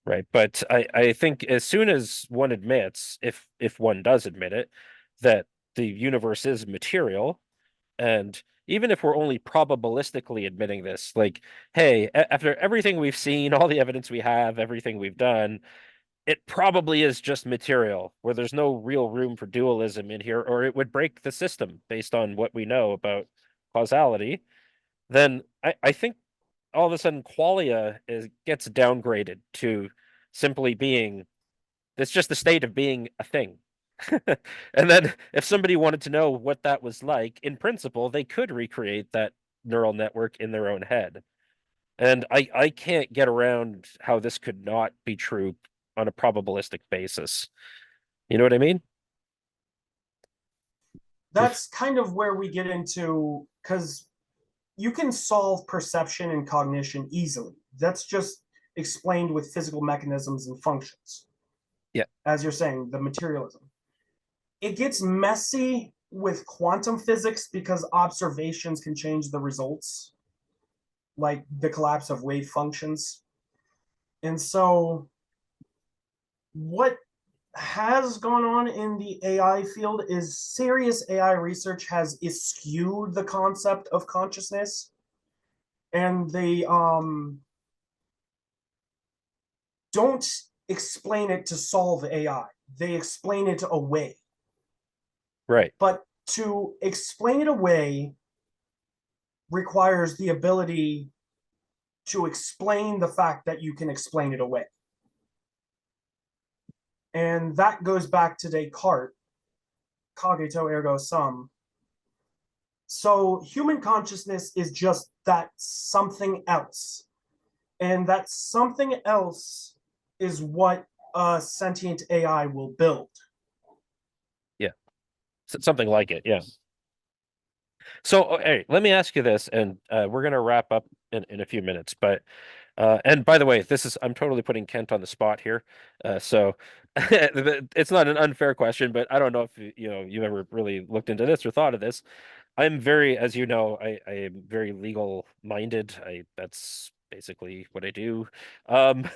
Right. But I think as soon as one admits, if one does admit it, that the universe is material, and even if we're only probabilistically admitting this, like, hey, after everything we've seen, all the evidence we have, everything we've done, it probably is just material, where there's no real room for dualism in here, or it would break the system based on what we know about causality, then I think all of a sudden qualia gets downgraded to simply being it's just the state of being a thing. And then if somebody wanted to know what that was like, in principle, they could recreate that neural network in their own head. And I can't get around how this could not be true on a probabilistic basis. You know what I mean? that's kind of where we get into, because you can solve perception and cognition easily. That's just explained with physical mechanisms and functions. Yeah. As you're saying, the materialism. It gets messy with quantum physics because observations can change the results, like the collapse of wave functions. And so, what has gone on in the AI field is serious AI research has eschewed the concept of consciousness, and they don't explain it to solve AI. They explain it away. Right. But to explain it away requires the ability to explain the fact that you can explain it away. And that goes back to Descartes, cogito ergo sum. So human consciousness is just that something else. And that something else is what a sentient AI will build. Yeah. Something like it. Yeah. So, hey, let me ask you this, and we're gonna wrap up in a few minutes. But and by the way, I'm totally putting Kent on the spot here. So it's not an unfair question, but I don't know if you ever really looked into this or thought of this. I'm very, as you know, I am very legal minded. That's basically what I do. Um,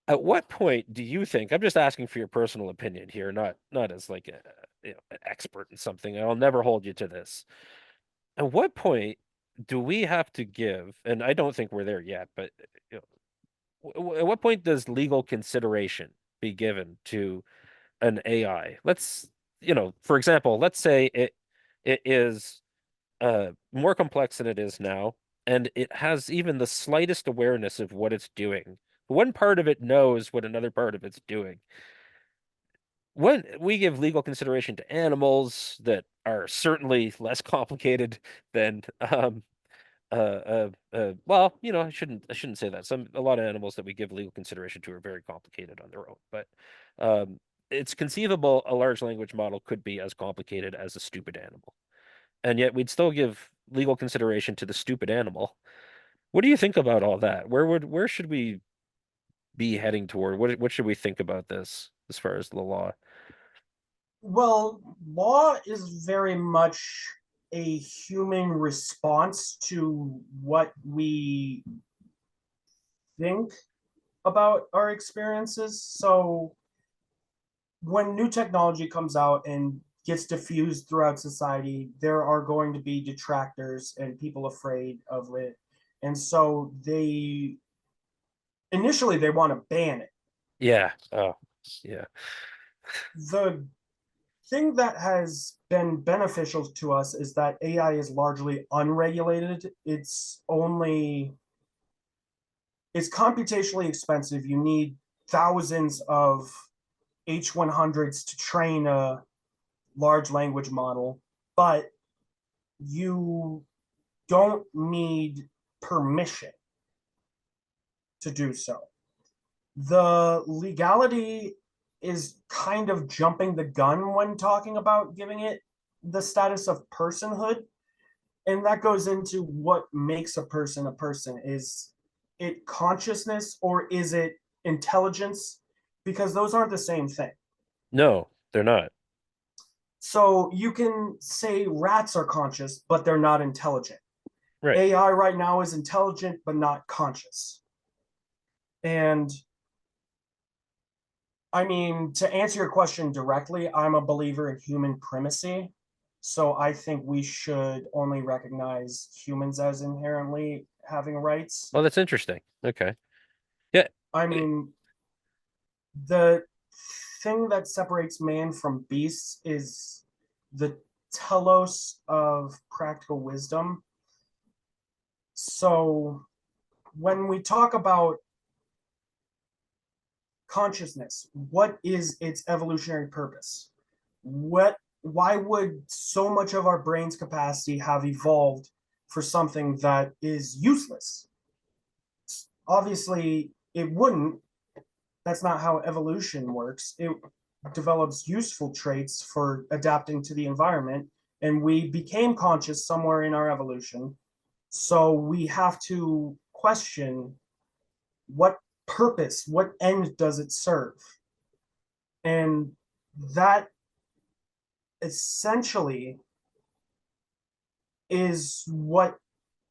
at what point do you think, I'm just asking for your personal opinion here, not as like an expert in something. I'll never hold you to this. At what point do we have to give, and I don't think we're there yet, but you at what point does legal consideration be given to an AI? For example, let's say it is more complex than it is now, and it has even the slightest awareness of what it's doing. One part of it knows what another part of it's doing. When we give legal consideration to animals that are certainly less complicated than well, I shouldn't say that. A lot of animals that we give legal consideration to are very complicated on their own, but um it's conceivable a large language model could be as complicated as a stupid animal. And yet we'd still give legal consideration to the stupid animal. What do you think about all that? Where should we be heading toward? What should we think about this as far as the law? Well, law is very much a human response to what we think about our experiences. So when new technology comes out and gets diffused throughout society, there are going to be detractors and people afraid of it. And so they initially they want to ban it. Yeah. Oh, yeah. The thing that has been beneficial to us is that AI is largely unregulated. It's computationally expensive. You need thousands of H100s to train a large language model, but you don't need permission to do so. The legality is kind of jumping the gun when talking about giving it the status of personhood. And that goes into what makes a person a person. Is it consciousness or is it intelligence? Because those aren't the same thing. No, they're not. So you can say rats are conscious, but they're not intelligent. Right. AI right now is intelligent, but not conscious. And I mean, to answer your question directly, I'm a believer in human primacy. So I think we should only recognize humans as inherently having rights. Well, that's interesting. Okay. Yeah. I mean, the thing that separates man from beasts is the telos of practical wisdom. So when we talk about consciousness, what is its evolutionary purpose? Why would so much of our brain's capacity have evolved for something that is useless? Obviously, it wouldn't. That's not how evolution works. It develops useful traits for adapting to the environment, and we became conscious somewhere in our evolution. So we have to question what purpose, what end does it serve? And that essentially is what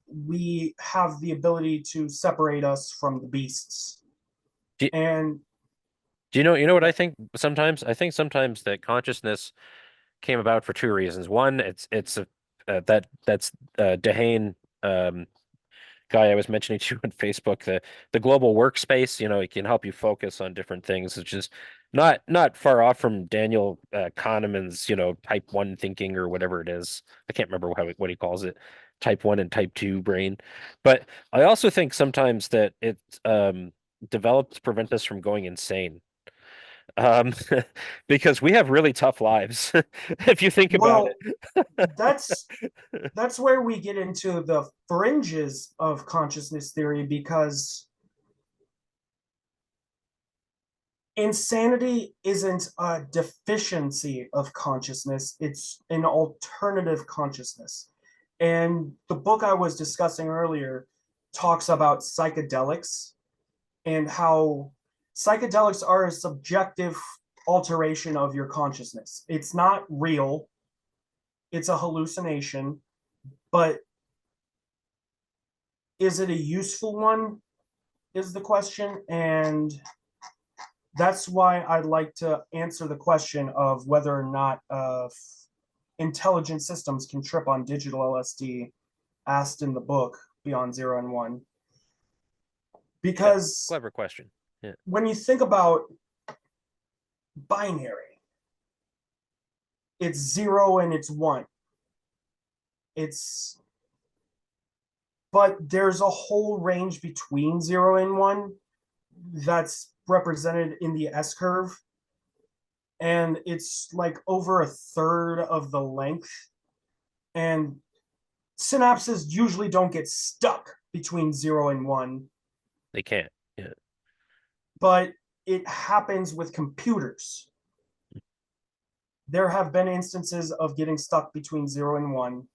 we have the ability to separate us from the beasts. Do, And you know what I yeah, think sometimes? I think sometimes that consciousness came about for two reasons. One, it's a that's Dehane guy I was mentioning to you on Facebook, the global workspace, it can help you focus on different things, which is not far off from Daniel Kahneman's, type one thinking or whatever it is. I can't remember what he calls it, type one and type two brain. But I also think sometimes that it developed to prevent us from going insane. Um, because we have really tough lives, if you think about well, that's it. that's where we get into the fringes of consciousness theory because insanity isn't a deficiency of consciousness, it's an alternative consciousness. And the book I was discussing earlier talks about psychedelics and how psychedelics are a subjective alteration of your consciousness. It's not real, it's a hallucination, but is it a useful one? Is the question. And that's why I'd like to answer the question of whether or not intelligent systems can trip on digital LSD, asked in the book Beyond Zero and One. Yeah, Because clever question. Yeah. when you think about binary, it's zero and it's one. It's but there's a whole range between zero and one that's represented in the S curve, and it's like over a third of the length. And synapses usually don't get stuck between zero and one, They can't. Yeah. but it happens with computers. There have been instances of getting stuck between zero and one,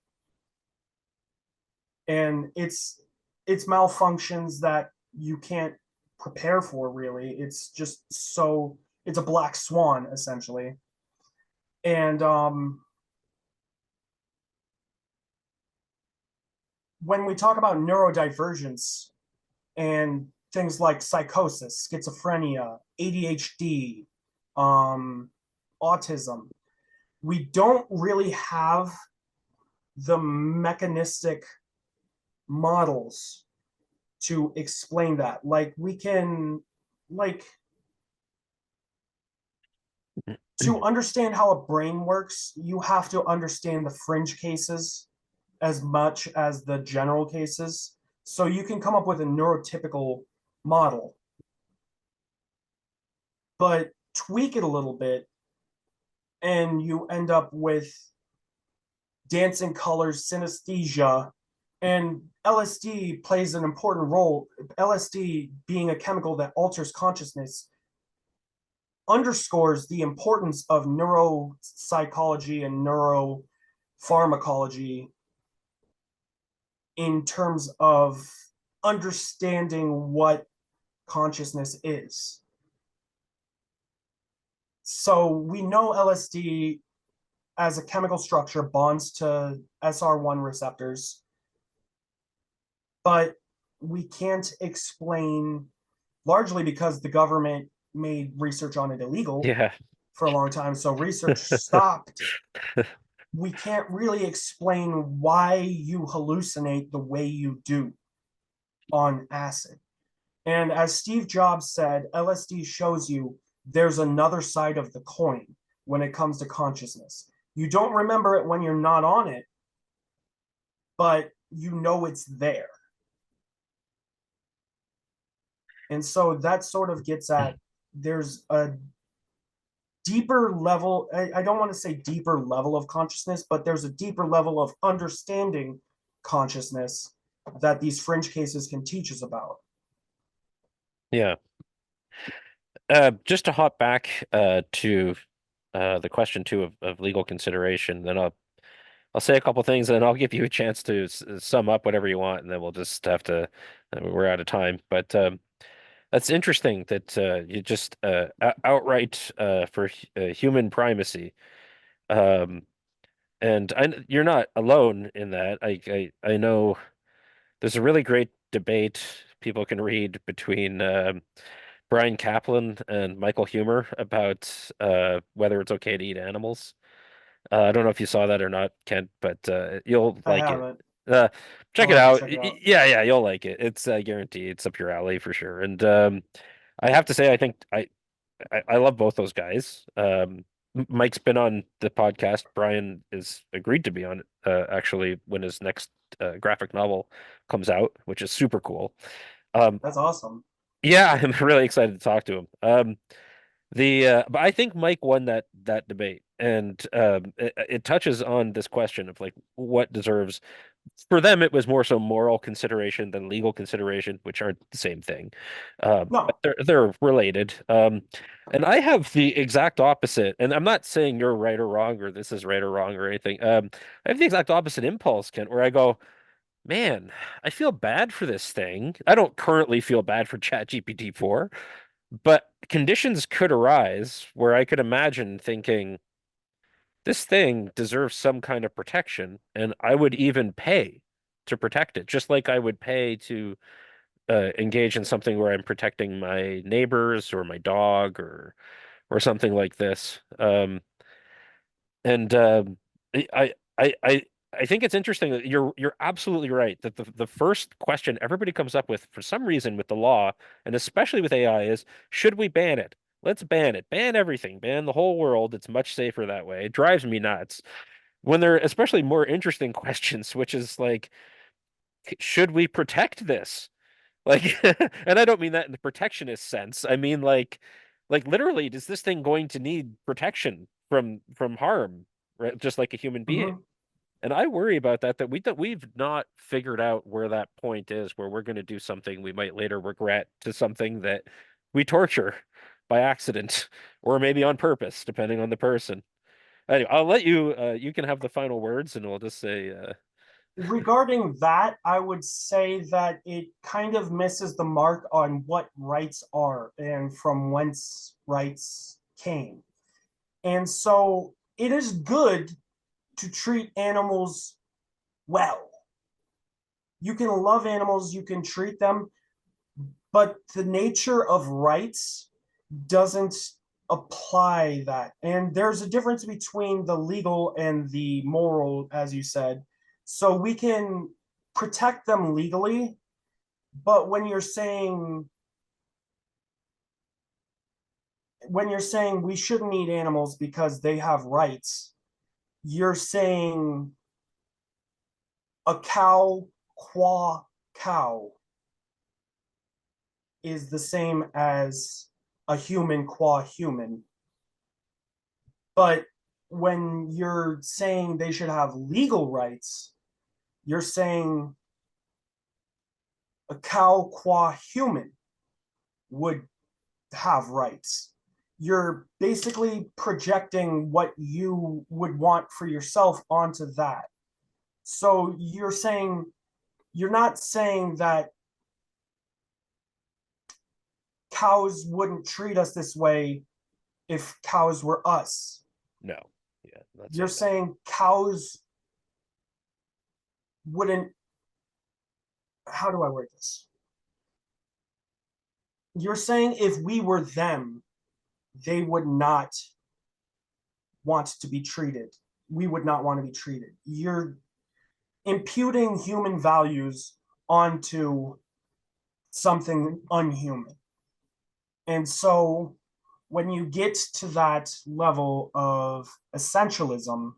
and it's malfunctions that you can't prepare for really. It's just so it's a black swan essentially. And when we talk about neurodivergence and things like psychosis, schizophrenia, ADHD, um, autism, we don't really have the mechanistic models to explain that. Like we can, like, to understand how a brain works, you have to understand the fringe cases as much as the general cases. So you can come up with a neurotypical model, but tweak it a little bit, and you end up with dancing colors, synesthesia, and LSD plays an important role. LSD, being a chemical that alters consciousness, underscores the importance of neuropsychology and neuropharmacology in terms of understanding what consciousness is. So we know LSD as a chemical structure bonds to SR1 receptors, but we can't explain, largely because the government made research on it illegal Yeah. for a long time. So research stopped. We can't really explain why you hallucinate the way you do on acid. And as Steve Jobs said, LSD shows you there's another side of the coin when it comes to consciousness. You don't remember it when you're not on it, but you know it's there. And so that sort of gets at there's a deeper level. I don't want to say deeper level of consciousness, but there's a deeper level of understanding consciousness that these fringe cases can teach us about. Yeah. Just to hop back to the question too of legal consideration, then I'll say a couple things, and then I'll give you a chance to sum up whatever you want, and then we'll just have to. We're out of time, but That's interesting that you just outright for human primacy. Um, and you're not alone in that. I know there's a really great debate people can read between Brian Kaplan and Michael Humer about whether it's okay to eat animals. I don't know if you saw that or not, Kent, but you'll I like it. haven't. Uh, check I'll it have to out. check it out. Yeah, yeah, you'll like it. It's guaranteed. It's up your alley for sure. And I have to say, I think I love both those guys. Mike's been on the podcast. Brian is agreed to be on it actually when his next graphic novel comes out, which is super cool. Um, That's awesome. yeah, I'm really excited to talk to him. But I think Mike won that debate, and it touches on this question of like what deserves. For them, it was more so moral consideration than legal consideration, which aren't the same thing. But No. they're related. And I have the exact opposite. And I'm not saying you're right or wrong, or this is right or wrong or anything. I have the exact opposite impulse, Kent, where I go, man, I feel bad for this thing. I don't currently feel bad for ChatGPT 4, but conditions could arise where I could imagine thinking this thing deserves some kind of protection, and I would even pay to protect it, just like I would pay to engage in something where I'm protecting my neighbors or my dog or something like this. And I I I I think it's interesting that you're absolutely right that the first question everybody comes up with for some reason with the law and especially with AI is should we ban it? Let's ban it. Ban everything. Ban the whole world. It's much safer that way. It drives me nuts. When there are especially more interesting questions, which is like, should we protect this? Like, and I don't mean that in the protectionist sense. I mean like literally, is this thing going to need protection from harm, right? Just like a human being. Hmm. And I worry about that we've not figured out where that point is where we're going to do something we might later regret to something that we torture by accident or maybe on purpose, depending on the person. Anyway, I'll let you you can have the final words and we'll just say Regarding that, I would say that it kind of misses the mark on what rights are and from whence rights came. And so it is good to treat animals well. You can love animals, you can treat them, but the nature of rights doesn't apply that. And there's a difference between the legal and the moral, as you said. So we can protect them legally, but when you're saying we shouldn't eat animals because they have rights, you're saying a cow qua cow is the same as a human qua human. But when you're saying they should have legal rights, you're saying a cow qua human would have rights. You're basically projecting what you would want for yourself onto that. So you're not saying that cows wouldn't treat us this way if cows were us. no. Yeah, not You're saying that. saying cows wouldn't, how do I word this? You're saying if we were them, they would not want to be treated. We would not want to be treated. You're imputing human values onto something unhuman. And so when you get to that level of essentialism,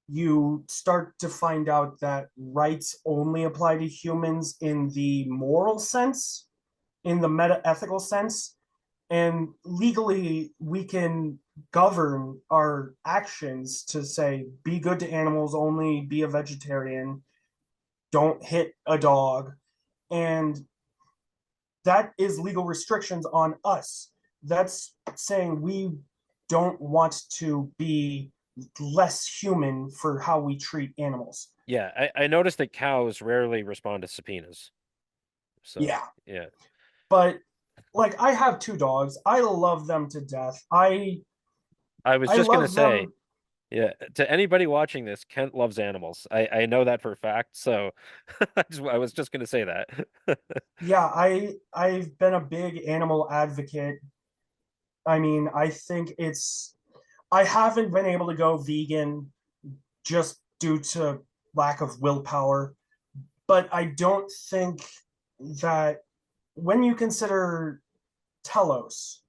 you start to find out that rights only apply to humans in the moral sense, in the meta ethical sense. And legally, we can govern our actions to say, be good to animals, only be a vegetarian, don't hit a dog. And that is legal restrictions on us. That's saying we don't want to be less human for how we treat animals. Yeah, I noticed that cows rarely respond to subpoenas. So Yeah. yeah. But like I have two dogs. I love them to death. I was I just gonna love say, them. yeah, to anybody watching this, Kent loves animals. I know that for a fact, so I was just gonna say that. Yeah, I've been a big animal advocate. I mean, I think it's I haven't been able to go vegan just due to lack of willpower, but I don't think that when you consider telos,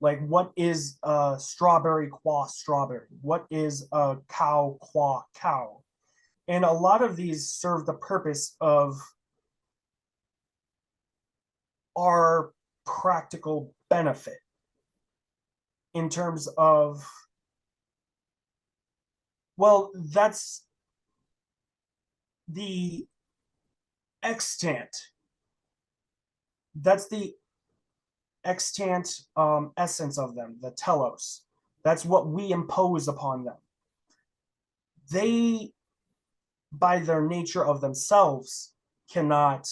like what is a strawberry qua strawberry? What is a cow qua cow? And a lot of these serve the purpose of our practical benefit in terms of, well, the extant that's the extant essence of them, the telos. That's what we impose upon them. They, by their nature of themselves, cannot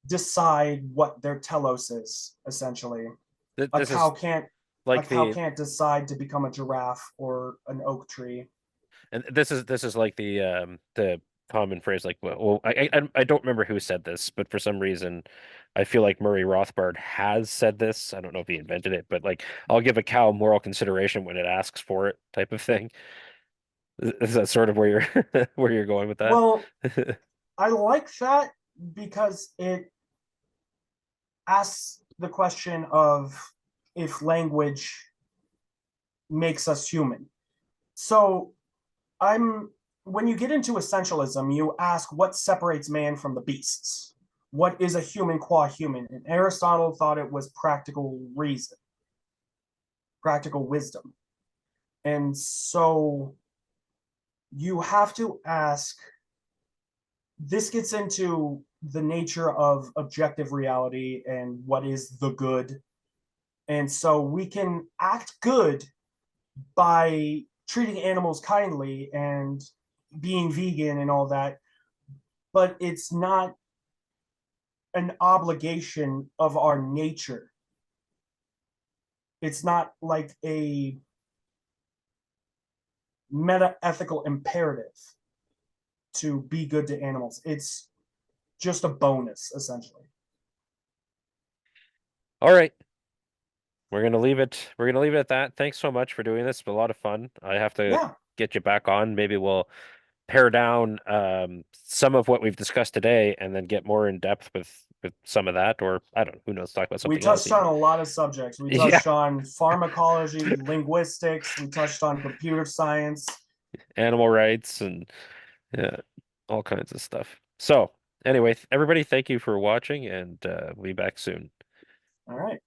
decide what their telos is. Essentially, a This cow is can't a like cow the can't decide to become a giraffe or an oak tree. and this is like the common phrase like well I don't remember who said this, but for some reason I feel like Murray Rothbard has said this. I don't know if he invented it, but like I'll give a cow moral consideration when it asks for it type of thing. Is that sort of where you're where you're going with that? Well, I like that because it asks the question of if language makes us human. So I'm when you get into essentialism, you ask what separates man from the beasts. What is a human qua human? And Aristotle thought it was practical reason, practical wisdom. And so you have to ask, this gets into the nature of objective reality and what is the good. And so we can act good by treating animals kindly and being vegan and all that, but it's not an obligation of our nature. It's not like a meta ethical imperative to be good to animals. It's just a bonus, essentially. All right. We're gonna leave it at that. Thanks so much for doing this. It's been a lot of fun. I have to Yeah, get you back on. Maybe we'll pare down some of what we've discussed today and then get more in depth with some of that, or I don't know, who knows, talk about we something else touched on even. a lot of subjects. We Yeah, touched on pharmacology, linguistics, we touched on computer science. animal rights and yeah, all kinds of stuff. So anyway, everybody, thank you for watching and we'll be back soon. All right.